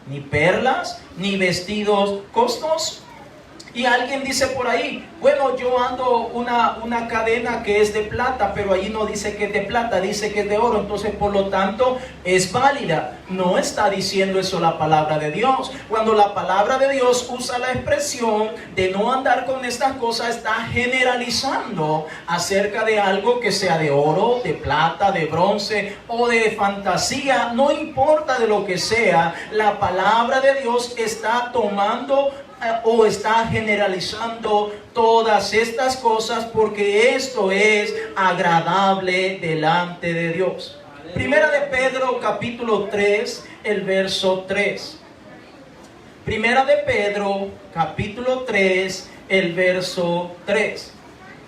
Speaker 1: ni perlas, ni vestidos costosos. Y alguien dice por ahí, bueno, yo ando una cadena que es de plata, pero allí no dice que es de plata, dice que es de oro, entonces por lo tanto es válida. No está diciendo eso la palabra de Dios. Cuando la palabra de Dios usa la expresión de no andar con estas cosas, está generalizando acerca de algo que sea de oro, de plata, de bronce o de fantasía. No importa de lo que sea, la palabra de Dios está tomando o está generalizando todas estas cosas porque esto es agradable delante de Dios. Primera de Pedro capítulo 3, el verso 3. Primera de Pedro capítulo 3, el verso 3.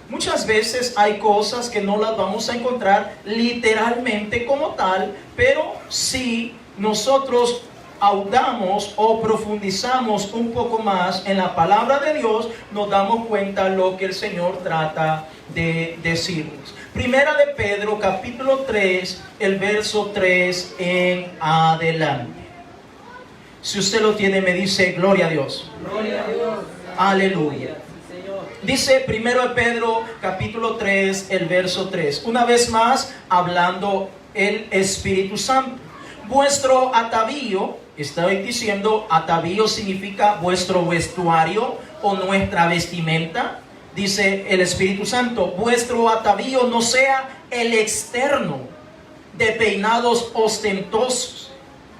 Speaker 1: Muchas veces hay cosas que no las vamos a encontrar literalmente como tal, pero si nosotros ahondamos o profundizamos un poco más en la palabra de Dios, nos damos cuenta de lo que el Señor trata de decirnos. Primera de Pedro, capítulo 3, el verso 3 en adelante. Si usted lo tiene, me dice, gloria a Dios.
Speaker 3: Gloria a Dios.
Speaker 1: Aleluya. Dice primero de Pedro, capítulo 3, el verso 3. Una vez más, hablando el Espíritu Santo. Vuestro atavío, estoy diciendo, atavío significa vuestro vestuario o nuestra vestimenta. dice el Espíritu Santo, vuestro atavío no sea el externo, de peinados ostentosos,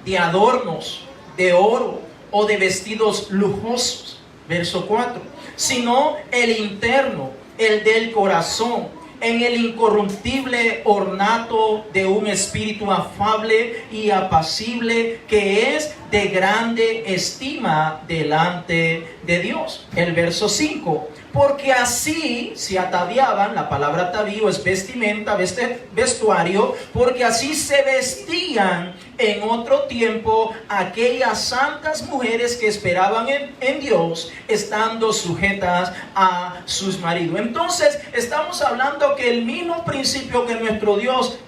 Speaker 1: de adornos, de oro o de vestidos lujosos. Verso 4. Sino el interno, el del corazón, en el incorruptible ornato de un espíritu afable y apacible, que es de grande estima delante de Dios. El verso 5. Porque así se ataviaban, la palabra atavío es vestimenta, vestuario, porque así se vestían en otro tiempo aquellas santas mujeres que esperaban en Dios, estando sujetas a sus maridos. Entonces, estamos hablando que el mismo principio que nuestro Dios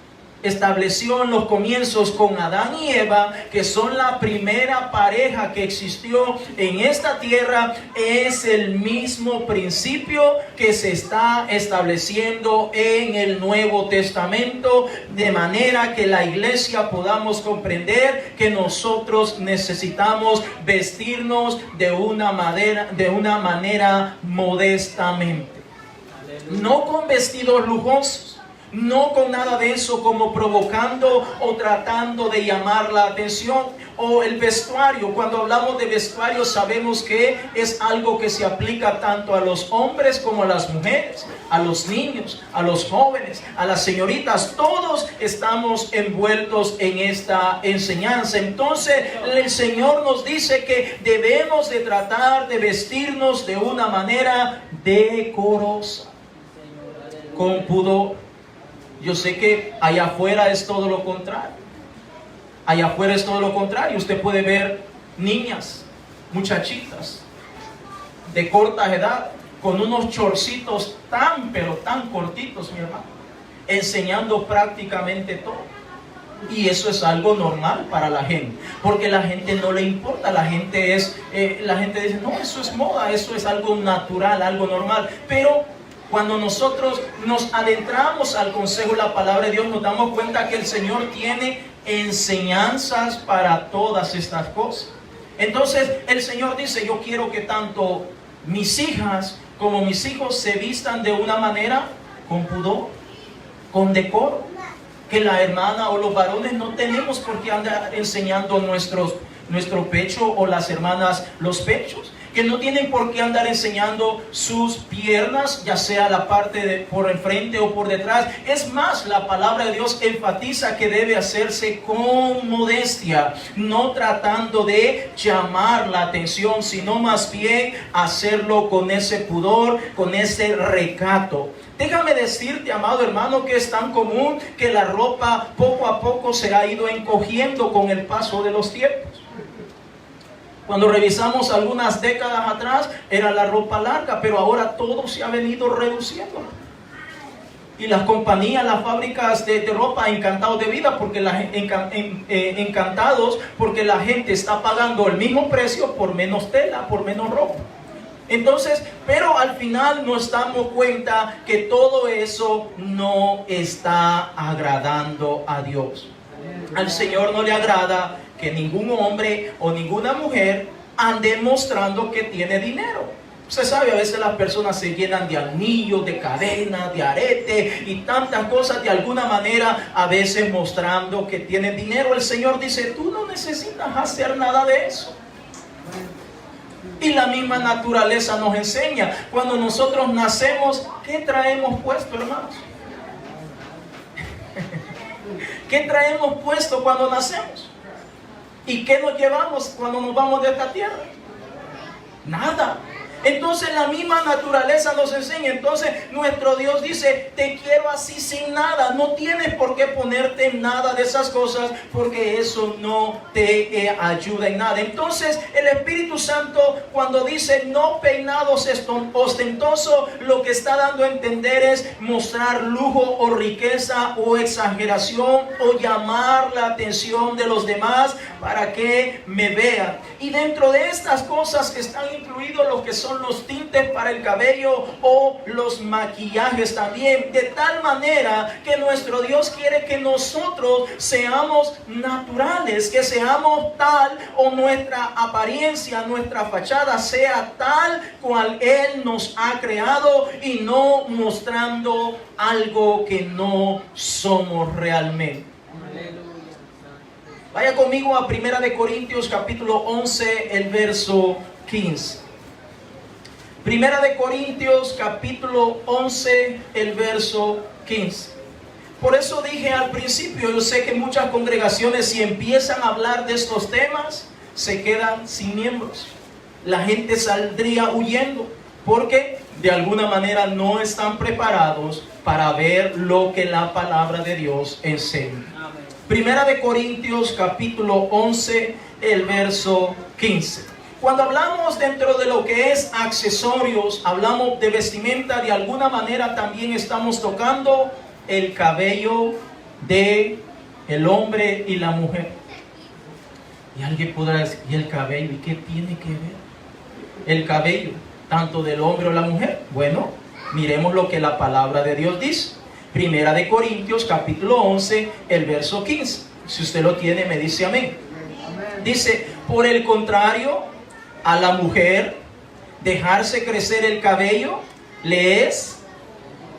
Speaker 1: estableció en los comienzos con Adán y Eva, que son la primera pareja que existió en esta tierra, es el mismo principio que se está estableciendo en el Nuevo Testamento, de manera que la iglesia podamos comprender que nosotros necesitamos vestirnos de una manera modestamente, no con vestidos lujosos, no con nada de eso como provocando o tratando de llamar la atención. O el vestuario, cuando hablamos de vestuario sabemos que es algo que se aplica tanto a los hombres como a las mujeres, a los niños, a los jóvenes, a las señoritas. Todos estamos envueltos en esta enseñanza. Entonces el Señor nos dice que debemos de tratar de vestirnos de una manera decorosa, con pudor. Yo sé que allá afuera es todo lo contrario. Allá afuera es todo lo contrario. Usted puede ver niñas, muchachitas de corta edad, con unos chorcitos pero tan cortitos, mi hermano, enseñando prácticamente todo. Y eso es algo normal para la gente, porque la gente no le importa. La gente dice, no, eso es moda, eso es algo natural, algo normal. Pero cuando nosotros nos adentramos al consejo de la palabra de Dios, nos damos cuenta que el Señor tiene enseñanzas para todas estas cosas. Entonces el Señor dice, yo quiero que tanto mis hijas como mis hijos se vistan de una manera con pudor, con decoro. Que la hermana o los varones no tenemos por qué andar enseñando nuestro pecho, o las hermanas los pechos. Que no tienen por qué andar enseñando sus piernas, ya sea la parte de por el frente o por detrás. Es más, la palabra de Dios enfatiza que debe hacerse con modestia, no tratando de llamar la atención, sino más bien hacerlo con ese pudor, con ese recato. Déjame decirte, amado hermano, que es tan común que la ropa poco a poco se ha ido encogiendo con el paso de los tiempos. Cuando revisamos algunas décadas atrás, era la ropa larga, pero ahora todo se ha venido reduciendo. Y las compañías, las fábricas de ropa, encantados de vida, porque encantados porque la gente está pagando el mismo precio por menos tela, por menos ropa. Entonces, pero al final nos damos cuenta que todo eso no está agradando a Dios. Al Señor no le agrada que ningún hombre o ninguna mujer ande mostrando que tiene dinero. Usted sabe, a veces las personas se llenan de anillos, de cadenas, de arete y tantas cosas, de alguna manera, a veces mostrando que tienen dinero. El Señor dice, tú no necesitas hacer nada de eso. Y la misma naturaleza nos enseña. Cuando nosotros nacemos, ¿qué traemos puesto, hermanos? ¿Qué traemos puesto cuando nacemos? ¿Y qué nos llevamos cuando nos vamos de esta tierra? Nada. Entonces la misma naturaleza nos enseña. Entonces nuestro Dios dice, te quiero así sin nada. No tienes por qué ponerte nada de esas cosas, porque eso no te ayuda en nada. Entonces el Espíritu Santo, cuando dice no peinados ostentosos, lo que está dando a entender es mostrar lujo o riqueza o exageración o llamar la atención de los demás para que me vean. Y dentro de estas cosas están incluidos los que son son los tintes para el cabello o los maquillajes también. De tal manera que nuestro Dios quiere que nosotros seamos naturales, que seamos tal o nuestra apariencia, nuestra fachada sea tal cual Él nos ha creado y no mostrando algo que no somos realmente. Vaya conmigo a 1 de Corintios capítulo 11, el verso 15. 1 de Corintios capítulo 11, el verso 15. Por eso dije al principio, yo sé que muchas congregaciones si empiezan a hablar de estos temas, se quedan sin miembros. La gente saldría huyendo porque de alguna manera no están preparados para ver lo que la palabra de Dios enseña. Primera de Corintios capítulo 11, el verso 15. Cuando hablamos dentro de lo que es accesorios, hablamos de vestimenta, de alguna manera también estamos tocando el cabello de el hombre y la mujer. Y alguien podrá decir, ¿y el cabello? ¿Y qué tiene que ver el cabello tanto del hombre o la mujer? Bueno, miremos lo que la palabra de Dios dice. Primera de Corintios capítulo 11, el verso 15. Si usted lo tiene, me dice amén. Dice, por el contrario, a la mujer dejarse crecer el cabello le es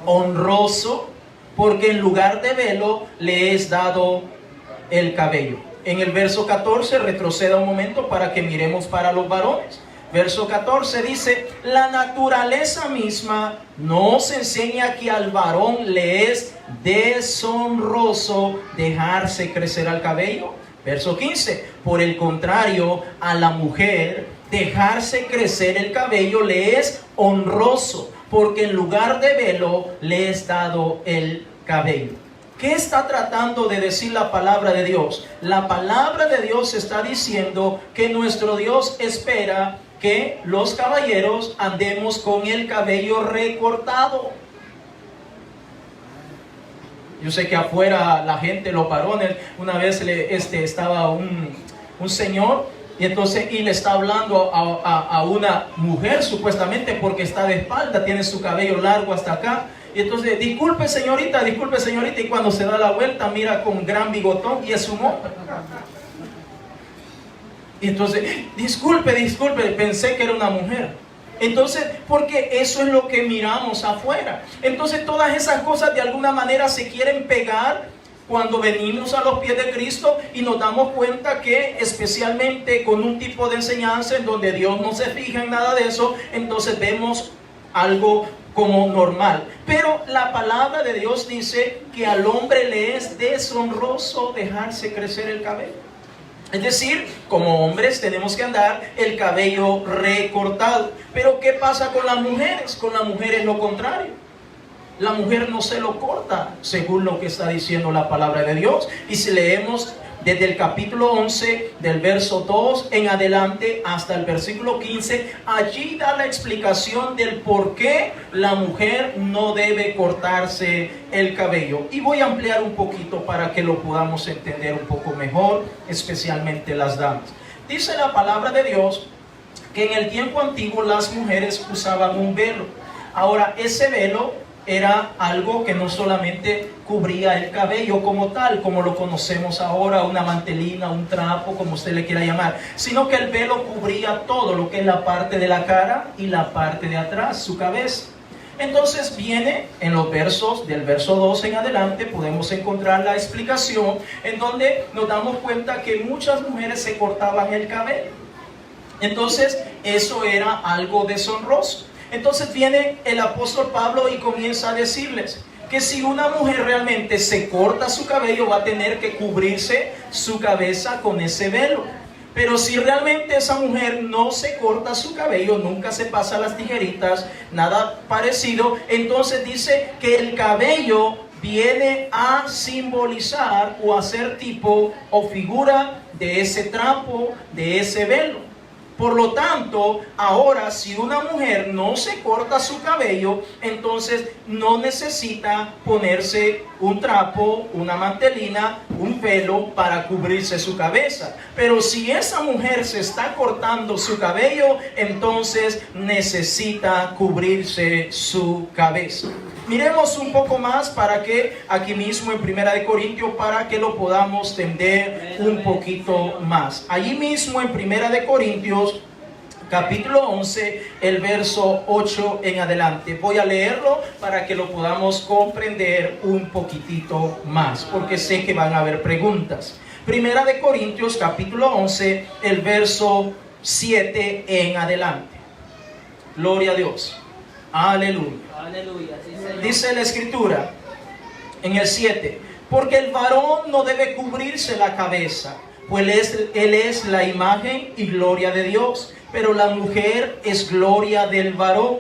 Speaker 1: honroso, porque en lugar de velo le es dado el cabello. En el verso 14, retroceda un momento para que miremos para los varones. Verso 14 dice, la naturaleza misma nos enseña que al varón le es deshonroso dejarse crecer el cabello. Verso 15, por el contrario, a la mujer dejarse crecer el cabello le es honroso, porque en lugar de velo le es dado el cabello. ¿Qué está tratando de decir la palabra de Dios? La palabra de Dios está diciendo que nuestro Dios espera que los caballeros andemos con el cabello recortado. Yo sé que afuera la gente, los varones, una vez estaba un señor y le está hablando a una mujer supuestamente porque está de espalda, tiene su cabello largo hasta acá. Y entonces, disculpe señorita, y cuando se da la vuelta mira con gran bigotón y es un hombre. Y entonces, disculpe, pensé que era una mujer. Entonces, porque eso es lo que miramos afuera. Entonces, todas esas cosas de alguna manera se quieren pegar cuando venimos a los pies de Cristo y nos damos cuenta que especialmente con un tipo de enseñanza en donde Dios no se fija en nada de eso, entonces vemos algo como normal. Pero la palabra de Dios dice que al hombre le es deshonroso dejarse crecer el cabello. Es decir, como hombres tenemos que andar el cabello recortado. Pero ¿qué pasa con las mujeres? Con las mujeres lo contrario. La mujer no se lo corta, según lo que está diciendo la palabra de Dios. Y si leemos desde el capítulo 11, del verso 2 en adelante hasta el versículo 15, allí da la explicación del por qué la mujer no debe cortarse el cabello. Y voy a ampliar un poquito para que lo podamos entender un poco mejor, especialmente las damas. Dice la palabra de Dios que en el tiempo antiguo las mujeres usaban un velo. Ahora, ese velo era algo que no solamente cubría el cabello como tal, como lo conocemos ahora, una mantelina, un trapo, como usted le quiera llamar, sino que el velo cubría todo lo que es la parte de la cara y la parte de atrás, su cabeza. Entonces viene en los versos, del verso 2 en adelante, podemos encontrar la explicación en donde nos damos cuenta que muchas mujeres se cortaban el cabello. Entonces eso era algo deshonroso. Entonces viene el apóstol Pablo y comienza a decirles que si una mujer realmente se corta su cabello, va a tener que cubrirse su cabeza con ese velo. Pero si realmente esa mujer no se corta su cabello, nunca se pasa las tijeritas, nada parecido, entonces dice que el cabello viene a simbolizar o a ser tipo o figura de ese trapo, de ese velo. Por lo tanto, ahora si una mujer no se corta su cabello, entonces no necesita ponerse un trapo, una mantelina, un velo para cubrirse su cabeza. Pero si esa mujer se está cortando su cabello, entonces necesita cubrirse su cabeza. Miremos un poco más para que aquí mismo en 1 Corintios, para que lo podamos entender un poquito más. Allí mismo en 1 Corintios capítulo 11, el verso 8 en adelante. Voy a leerlo para que lo podamos comprender un poquitito más, porque sé que van a haber preguntas. 1 Corintios capítulo 11, el verso 7 en adelante. Gloria a Dios. Aleluya.
Speaker 3: Aleluya. Sí, Señor.
Speaker 1: Dice la escritura en el 7: porque el varón no debe cubrirse la cabeza, pues él es la imagen y gloria de Dios, pero la mujer es gloria del varón.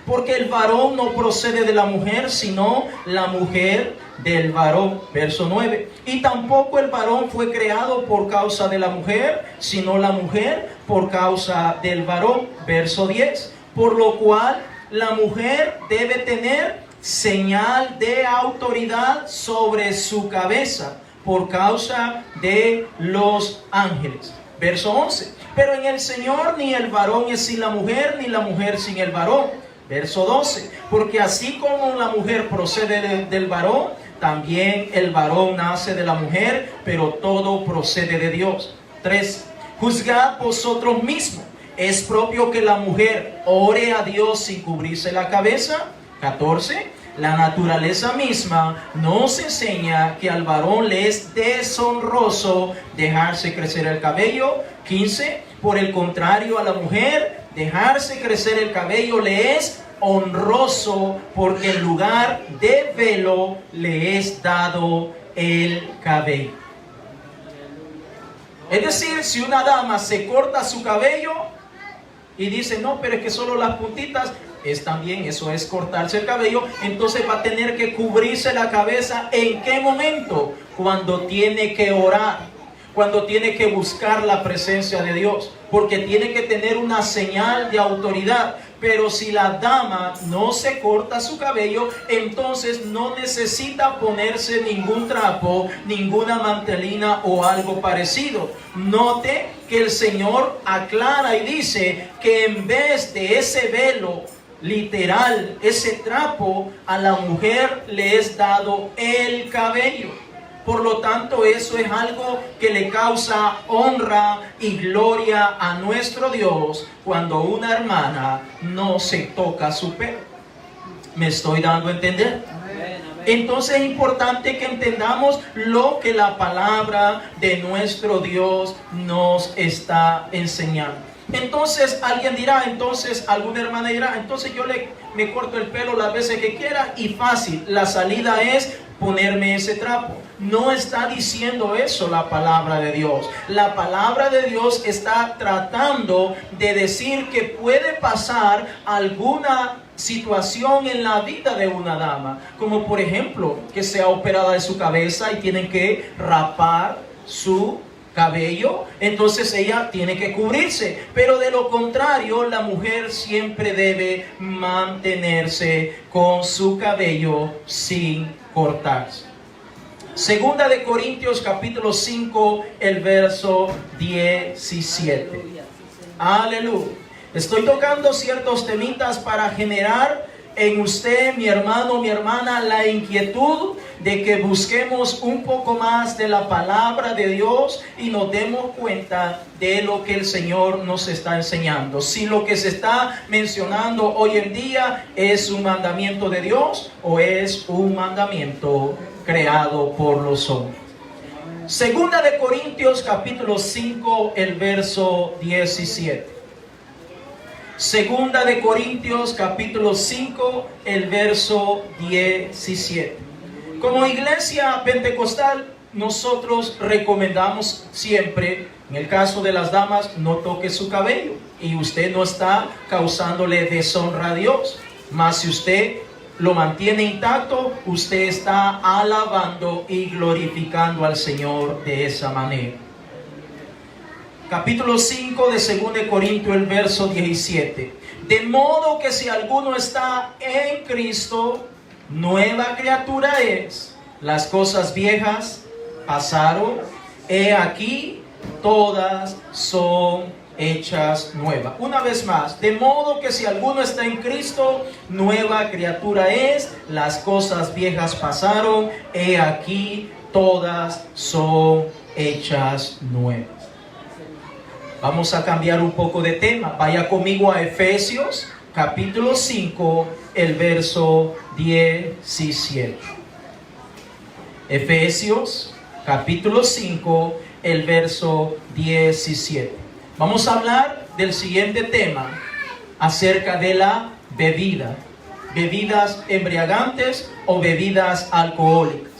Speaker 1: Porque el varón no procede de la mujer, sino la mujer del varón. Verso 9. Y tampoco el varón fue creado por causa de la mujer, sino la mujer por causa del varón. Verso 10. Por lo cual la mujer debe tener señal de autoridad sobre su cabeza, por causa de los ángeles. Verso 11. Pero en el Señor ni el varón es sin la mujer, ni la mujer sin el varón. Verso 12. Porque así como la mujer procede del varón, también el varón nace de la mujer, pero todo procede de Dios. 13. Juzgad vosotros mismos. ¿Es propio que la mujer ore a Dios sin cubrirse la cabeza? 14. La naturaleza misma nos enseña que al varón le es deshonroso dejarse crecer el cabello. 15. Por el contrario, a la mujer dejarse crecer el cabello le es honroso, porque en lugar de velo le es dado el cabello. Es decir, si una dama se corta su cabello y dice, no, pero es que solo las puntitas, es también, eso es cortarse el cabello, entonces va a tener que cubrirse la cabeza. ¿En qué momento? Cuando tiene que orar, cuando tiene que buscar la presencia de Dios, porque tiene que tener una señal de autoridad. Pero si la dama no se corta su cabello, entonces no necesita ponerse ningún trapo, ninguna mantelina o algo parecido. Note que el Señor aclara y dice que en vez de ese velo literal, ese trapo, a la mujer le es dado el cabello. Por lo tanto, eso es algo que le causa honra y gloria a nuestro Dios cuando una hermana no se toca su pelo. ¿Me estoy dando a entender? Entonces es importante que entendamos lo que la palabra de nuestro Dios nos está enseñando. Entonces alguien dirá, alguna hermana dirá, entonces yo me corto el pelo las veces que quiera y fácil, la salida es ponerme ese trapo. No está diciendo eso la palabra de Dios. La palabra de Dios está tratando de decir que puede pasar alguna situación en la vida de una dama, como por ejemplo que sea operada de su cabeza y tienen que rapar su cabello, entonces ella tiene que cubrirse. Pero de lo contrario, la mujer siempre debe mantenerse con su cabello sin cortarse. Segunda de Corintios capítulo 5, el verso 17. Aleluya. Estoy tocando ciertos temitas para generar en usted, mi hermano, mi hermana, la inquietud de que busquemos un poco más de la palabra de Dios y nos demos cuenta de lo que el Señor nos está enseñando. Si lo que se está mencionando hoy en día es un mandamiento de Dios o es un mandamiento creado por los hombres. Segunda de Corintios capítulo 5, el verso 17. Segunda de Corintios capítulo 5, el verso 17. Como iglesia pentecostal, nosotros recomendamos siempre, en el caso de las damas, no toque su cabello. Y usted no está causándole deshonra a Dios. Mas si usted lo mantiene intacto, usted está alabando y glorificando al Señor de esa manera. Capítulo 5 de 2 Corintios, el verso 17. De modo que si alguno está en Cristo, nueva criatura es. Las cosas viejas pasaron, he aquí, todas son hechas nuevas. Una vez más, de modo que si alguno está en Cristo, nueva criatura es, las cosas viejas pasaron, he aquí, todas son hechas nuevas. Vamos a cambiar un poco de tema. Vaya conmigo a Efesios, capítulo 5, el verso 17. Efesios, capítulo 5, el verso 17. Vamos a hablar del siguiente tema, acerca de la bebida. Bebidas embriagantes o bebidas alcohólicas.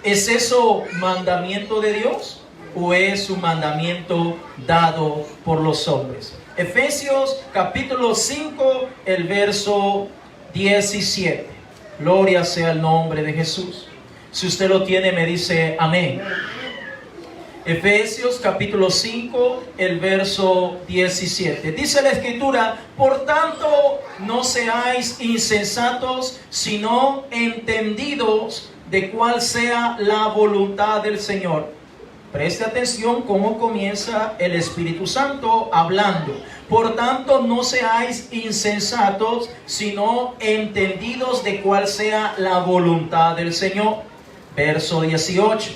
Speaker 1: ¿Es eso mandamiento de Dios o es un mandamiento dado por los hombres? Efesios capítulo 5, el verso 17. Gloria sea el nombre de Jesús. Si usted lo tiene, me dice amén. Efesios capítulo 5, el verso 17. Dice la Escritura: por tanto, no seáis insensatos, sino entendidos de cuál sea la voluntad del Señor. Preste atención cómo comienza el Espíritu Santo hablando. Por tanto, no seáis insensatos, sino entendidos de cuál sea la voluntad del Señor. Verso 18.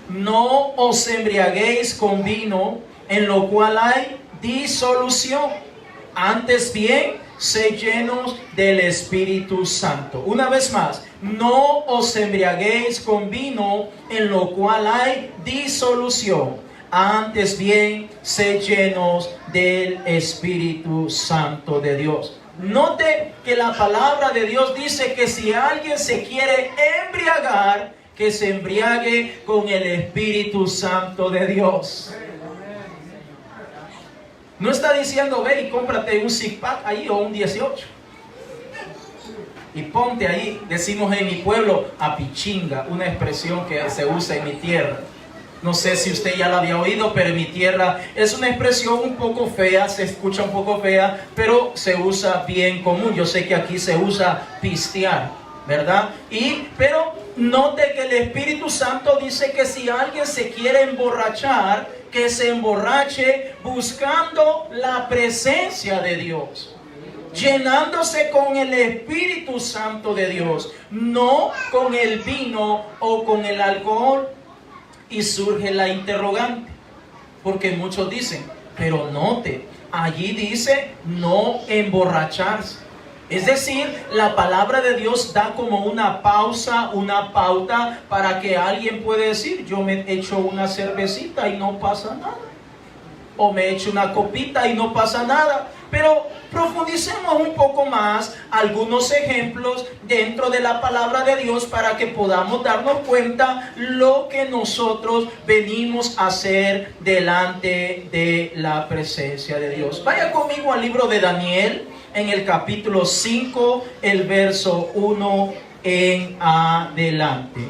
Speaker 1: No os embriaguéis con vino, en lo cual hay disolución. Antes bien, sed llenos del Espíritu Santo. Una vez más, no os embriaguéis con vino, en lo cual hay disolución. Antes bien, sed llenos del Espíritu Santo de Dios. Note que la palabra de Dios dice que si alguien se quiere embriagar, que se embriague con el Espíritu Santo de Dios. No está diciendo ve y cómprate un six pack ahí o un 18 y ponte ahí. Decimos en mi pueblo a pichinga, una expresión que se usa en mi tierra. No sé si usted ya la había oído, pero en mi tierra es una expresión un poco fea, se escucha un poco fea, pero se usa bien común. Yo sé que aquí se usa pistear, ¿verdad? Pero note que el Espíritu Santo dice que si alguien se quiere emborrachar, que se emborrache buscando la presencia de Dios, llenándose con el Espíritu Santo de Dios, no con el vino o con el alcohol. Y surge la interrogante, porque muchos dicen, pero note, allí dice no emborracharse. Es decir, la palabra de Dios da como una pausa, una pauta para que alguien pueda decir, yo me echo una cervecita y no pasa nada. O me echo una copita y no pasa nada. Pero profundicemos un poco más algunos ejemplos dentro de la palabra de Dios para que podamos darnos cuenta lo que nosotros venimos a hacer delante de la presencia de Dios. Vaya conmigo al libro de Daniel, en el capítulo 5, el verso 1 en adelante.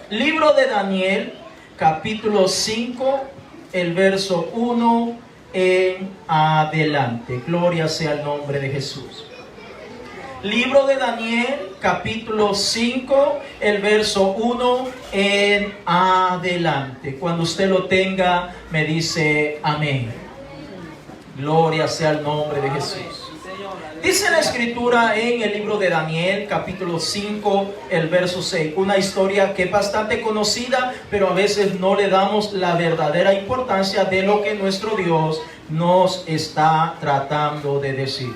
Speaker 1: Libro de Daniel, capítulo 5, el verso 1 en adelante. Gloria sea el nombre de Jesús. Libro de Daniel, capítulo 5, el verso 1 en adelante. Cuando usted lo tenga, me dice amén. Gloria sea el nombre de Jesús. Dice la Escritura en el libro de Daniel, capítulo 5, el verso 6. Una historia que es bastante conocida, pero a veces no le damos la verdadera importancia de lo que nuestro Dios nos está tratando de decir.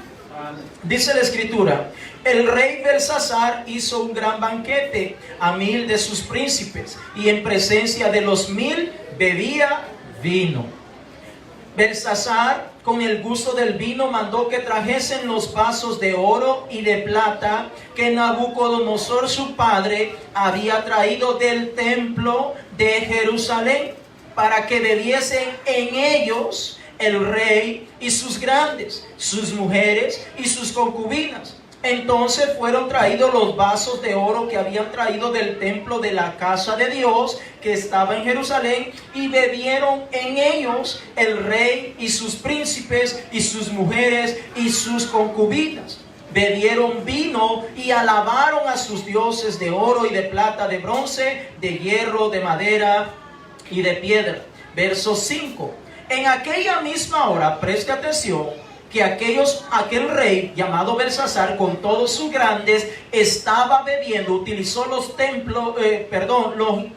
Speaker 1: Dice la Escritura: el rey Belsasar hizo un gran banquete a 1000 de sus príncipes, y en presencia de los 1000 bebía vino. Belsasar, con el gusto del vino, mandó que trajesen los vasos de oro y de plata que Nabucodonosor su padre había traído del templo de Jerusalén, para que bebiesen en ellos el rey y sus grandes, sus mujeres y sus concubinas. Entonces fueron traídos los vasos de oro que habían traído del templo de la casa de Dios que estaba en Jerusalén, y bebieron en ellos el rey y sus príncipes y sus mujeres y sus concubinas. Bebieron vino y alabaron a sus dioses de oro y de plata, de bronce, de hierro, de madera y de piedra. Verso 5. En aquella misma hora, preste atención, que aquel rey llamado Belsasar con todos sus grandes estaba bebiendo, utilizó los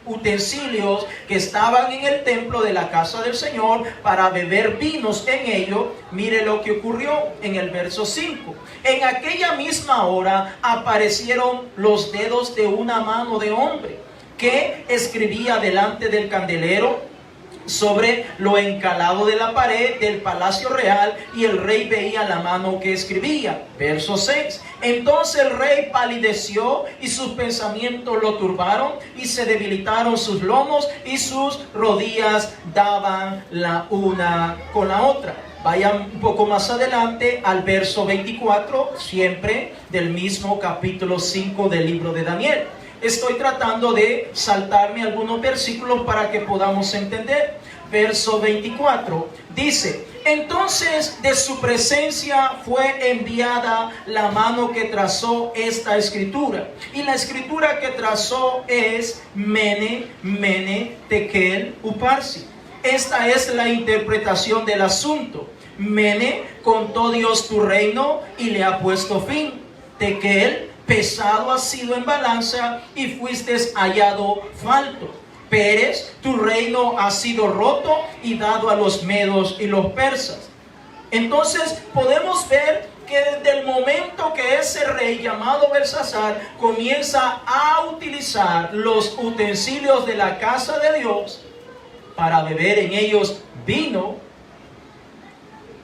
Speaker 1: utensilios que estaban en el templo de la casa del Señor para beber vinos en ello. Mire lo que ocurrió en el verso 5. En aquella misma hora aparecieron los dedos de una mano de hombre que escribía delante del candelero sobre lo encalado de la pared del palacio real, y el rey veía la mano que escribía. Verso 6. Entonces el rey palideció y sus pensamientos lo turbaron y se debilitaron sus lomos y sus rodillas daban la una con la otra. Vayan un poco más adelante al verso 24, siempre del mismo capítulo 5 del libro de Daniel. Estoy tratando de saltarme algunos versículos para que podamos entender. Verso 24 dice: entonces de su presencia fue enviada la mano que trazó esta escritura. Y la escritura que trazó es Mene, Mene, Tekel, Uparsi. Esta es la interpretación del asunto. Mene, contó Dios tu reino y le ha puesto fin. Tekel, pesado has sido en balanza y fuiste hallado falto. Pérez, tu reino ha sido roto y dado a los medos y los persas. Entonces podemos ver que desde el momento que ese rey llamado Belsasar comienza a utilizar los utensilios de la casa de Dios para beber en ellos vino,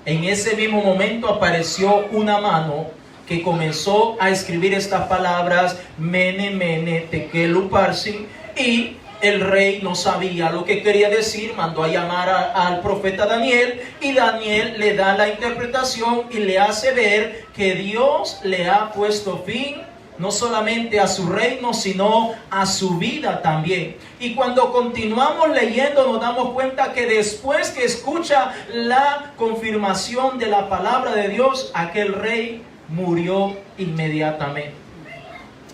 Speaker 1: en ese mismo momento apareció una mano que comenzó a escribir estas palabras: Mene, Mene, Tekel, Uparsi. Y el rey no sabía lo que quería decir, mandó a llamar al profeta Daniel, y Daniel le da la interpretación y le hace ver que Dios le ha puesto fin no solamente a su reino, sino a su vida también. Y cuando continuamos leyendo nos damos cuenta que después que escucha la confirmación de la palabra de Dios, aquel rey murió inmediatamente.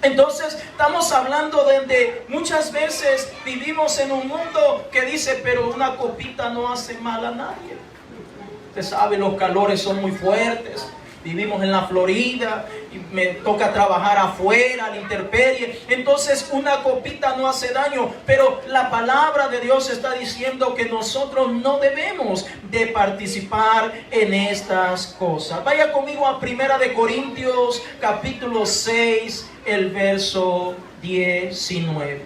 Speaker 1: Entonces estamos hablando de muchas veces vivimos en un mundo que dice: pero una copita no hace mal a nadie. Usted sabe, los calores son muy fuertes. Vivimos en la Florida y me toca trabajar afuera, a la intemperie. Entonces una copita no hace daño. Pero la palabra de Dios está diciendo que nosotros no debemos de participar en estas cosas. Vaya conmigo a 1 Corintios capítulo 6, el verso 19.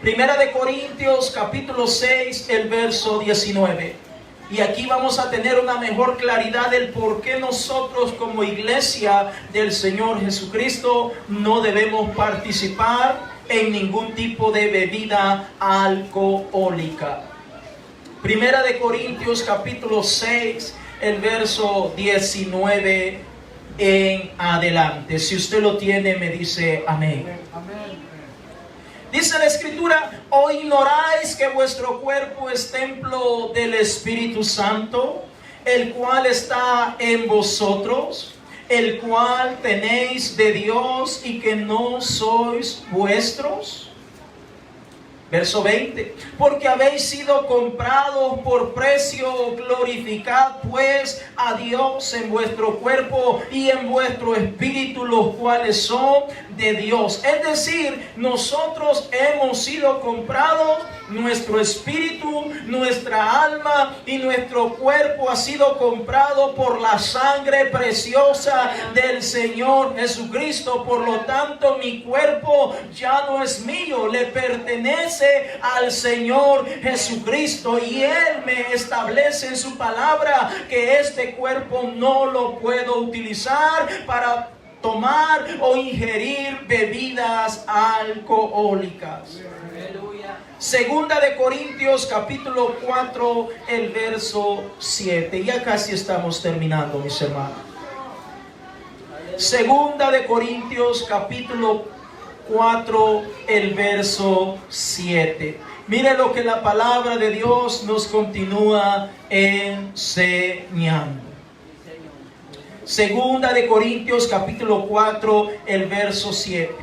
Speaker 1: 1 Corintios capítulo 6, el verso 19. Y aquí vamos a tener una mejor claridad del por qué nosotros como iglesia del Señor Jesucristo no debemos participar en ningún tipo de bebida alcohólica. 1 Corintios capítulo 6, el verso 19 en adelante. Si usted lo tiene, me dice amén. Amén. Dice la Escritura: ¿o ignoráis que vuestro cuerpo es templo del Espíritu Santo, el cual está en vosotros, el cual tenéis de Dios y que no sois vuestros? Verso 20. Porque habéis sido comprados por precio, glorificad pues a Dios en vuestro cuerpo y en vuestro espíritu, los cuales son de Dios. Es decir, nosotros hemos sido comprados, nuestro espíritu, nuestra alma y nuestro cuerpo ha sido comprado por la sangre preciosa del Señor Jesucristo. Por lo tanto, mi cuerpo ya no es mío, le pertenece al Señor Jesucristo, y Él me establece en su palabra que este cuerpo no lo puedo utilizar para tomar o ingerir bebidas alcohólicas. Aleluya. Segunda de Corintios capítulo 4, el verso 7. Ya casi estamos terminando, mis hermanos. Segunda de Corintios capítulo 4, el verso 7. Mire lo que la palabra de Dios nos continúa enseñando. Segunda de Corintios capítulo 4, el verso 7.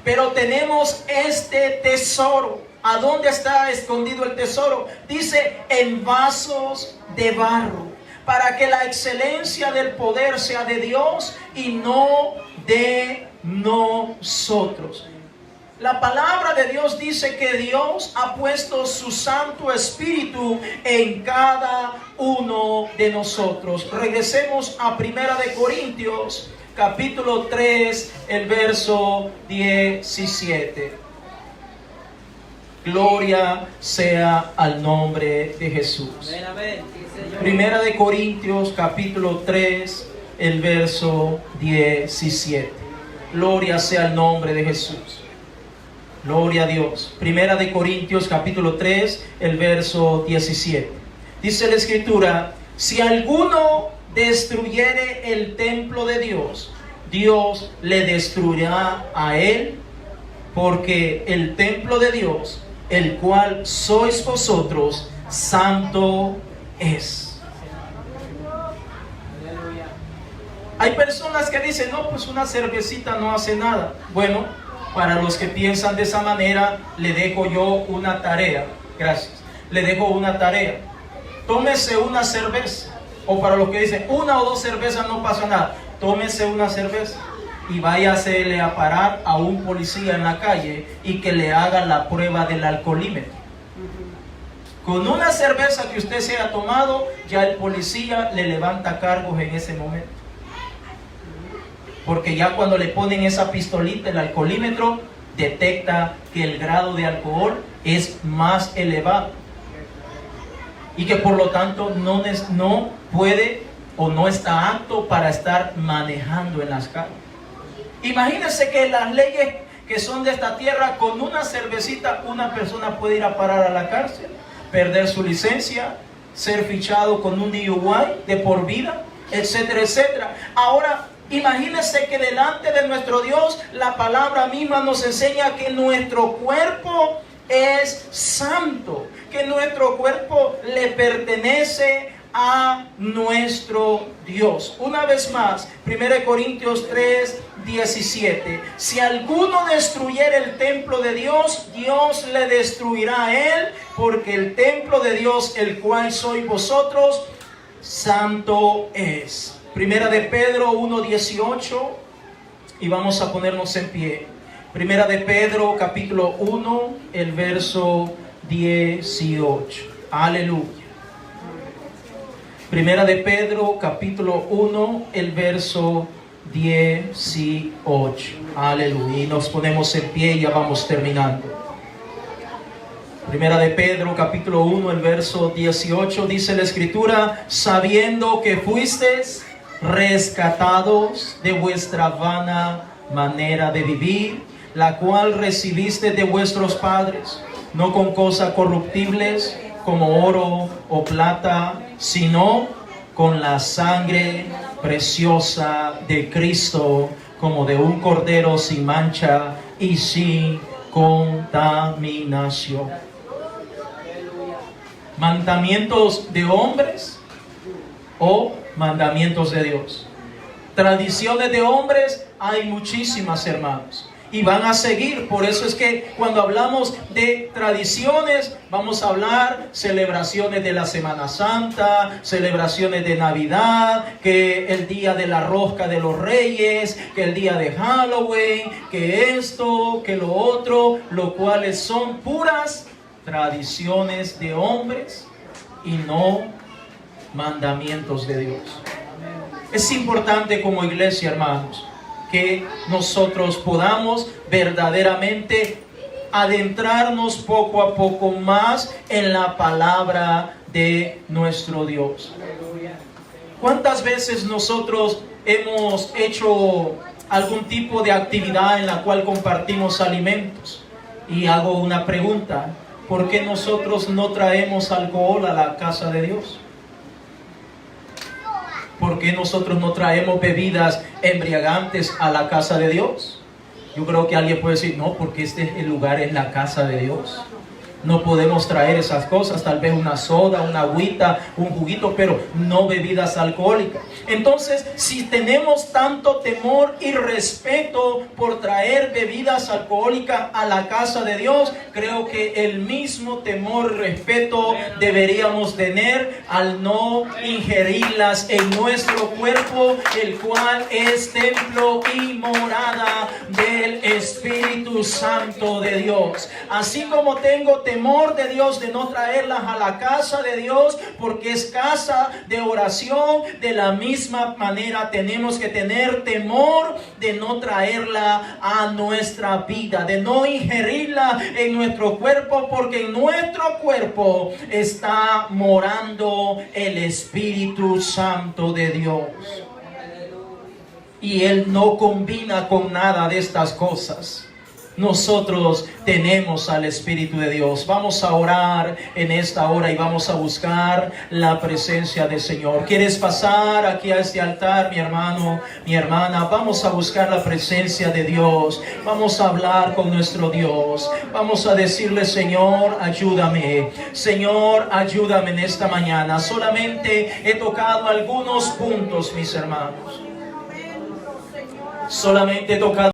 Speaker 1: Pero tenemos este tesoro ¿A dónde está escondido el tesoro? Dice, en vasos de barro, para que la excelencia del poder sea de Dios y no de nosotros. La palabra de Dios dice que Dios ha puesto su Santo Espíritu en cada uno de nosotros. Regresemos a 1 Corintios, capítulo 3, el verso 17. Gloria sea al nombre de Jesús.
Speaker 3: Amén, amén. Sí, Señor.
Speaker 1: Primera de Corintios, capítulo 3, el verso 17. Gloria sea al nombre de Jesús. Gloria a Dios. Primera de Corintios, capítulo 3, el verso 17. Dice la Escritura, si alguno destruyere el templo de Dios, Dios le destruirá a él, porque el templo de Dios, el cual sois vosotros, santo es.
Speaker 3: Aleluya.
Speaker 1: Hay personas que dicen, no, pues una cervecita no hace nada. Bueno, para los que piensan de esa manera, le dejo yo una tarea. Gracias. Le dejo una tarea. Tómese una cerveza. O para los que dicen, una o dos cervezas no pasa nada. Tómese una cerveza y váyasele a parar a un policía en la calle y que le haga la prueba del alcoholímetro. Con una cerveza que usted se haya tomado, ya el policía le levanta cargos en ese momento. Porque ya cuando le ponen esa pistolita, el alcoholímetro detecta que el grado de alcohol es más elevado. Y que por lo tanto no puede o no está apto para estar manejando en las calles. Imagínense que las leyes que son de esta tierra, con una cervecita una persona puede ir a parar a la cárcel, perder su licencia, ser fichado con un DUI de por vida, etcétera, etcétera. Ahora, imagínense que delante de nuestro Dios, la palabra misma nos enseña que nuestro cuerpo es santo, que nuestro cuerpo le pertenece a nuestro Dios. Una vez más, 1 Corintios 3, 17. Si alguno destruyera el templo de Dios, Dios le destruirá a él, porque el templo de Dios, el cual sois vosotros, santo es. Primera de Pedro 1, 18. Y vamos a ponernos en pie. Primera de Pedro, capítulo 1, el verso 18. Aleluya. Primera de Pedro, capítulo 1, el verso 18. Aleluya. Y nos ponemos en pie y ya vamos terminando. Primera de Pedro, capítulo 1, el verso 18, dice la Escritura, sabiendo que fuisteis rescatados de vuestra vana manera de vivir, la cual recibiste de vuestros padres, no con cosas corruptibles, como oro o plata, sino con la sangre preciosa de Cristo, como de un cordero sin mancha y sin contaminación. ¿Mandamientos de hombres o mandamientos de Dios? Tradiciones de hombres hay muchísimas, hermanos, y van a seguir. Por eso es que cuando hablamos de tradiciones, vamos a hablar celebraciones de la Semana Santa, celebraciones de Navidad, que el día de la rosca de los Reyes, que el día de Halloween, que esto, que lo otro, lo cuales son puras tradiciones de hombres y no mandamientos de Dios. Es importante como iglesia, hermanos, que nosotros podamos verdaderamente adentrarnos poco a poco más en la palabra de nuestro Dios. ¿Cuántas veces nosotros hemos hecho algún tipo de actividad en la cual compartimos alimentos? Y hago una pregunta: ¿por qué nosotros no traemos alcohol a la casa de Dios? ¿Por qué nosotros no traemos bebidas embriagantes a la casa de Dios? Yo creo que alguien puede decir, no, porque este lugar es la casa de Dios. No podemos traer esas cosas, tal vez una soda, una agüita, un juguito, pero no bebidas alcohólicas. Entonces, si tenemos tanto temor y respeto por traer bebidas alcohólicas a la casa de Dios, creo que el mismo temor y respeto deberíamos tener al no ingerirlas en nuestro cuerpo, el cual es templo y morada del Espíritu Santo de Dios. Así como tengo temor de Dios de no traerlas a la casa de Dios, porque es casa de oración, de la misma manera tenemos que tener temor de no traerla a nuestra vida, de no ingerirla en nuestro cuerpo, porque en nuestro cuerpo está morando el Espíritu Santo de Dios. Y Él no combina con nada de estas cosas. Nosotros tenemos al Espíritu de Dios. Vamos a orar en esta hora y vamos a buscar la presencia del Señor. ¿Quieres pasar aquí a este altar, mi hermano, mi hermana? Vamos a buscar la presencia de Dios. Vamos a hablar con nuestro Dios. Vamos a decirle: Señor, ayúdame. Señor, ayúdame en esta mañana. Solamente he tocado algunos puntos, mis hermanos. Solamente he tocado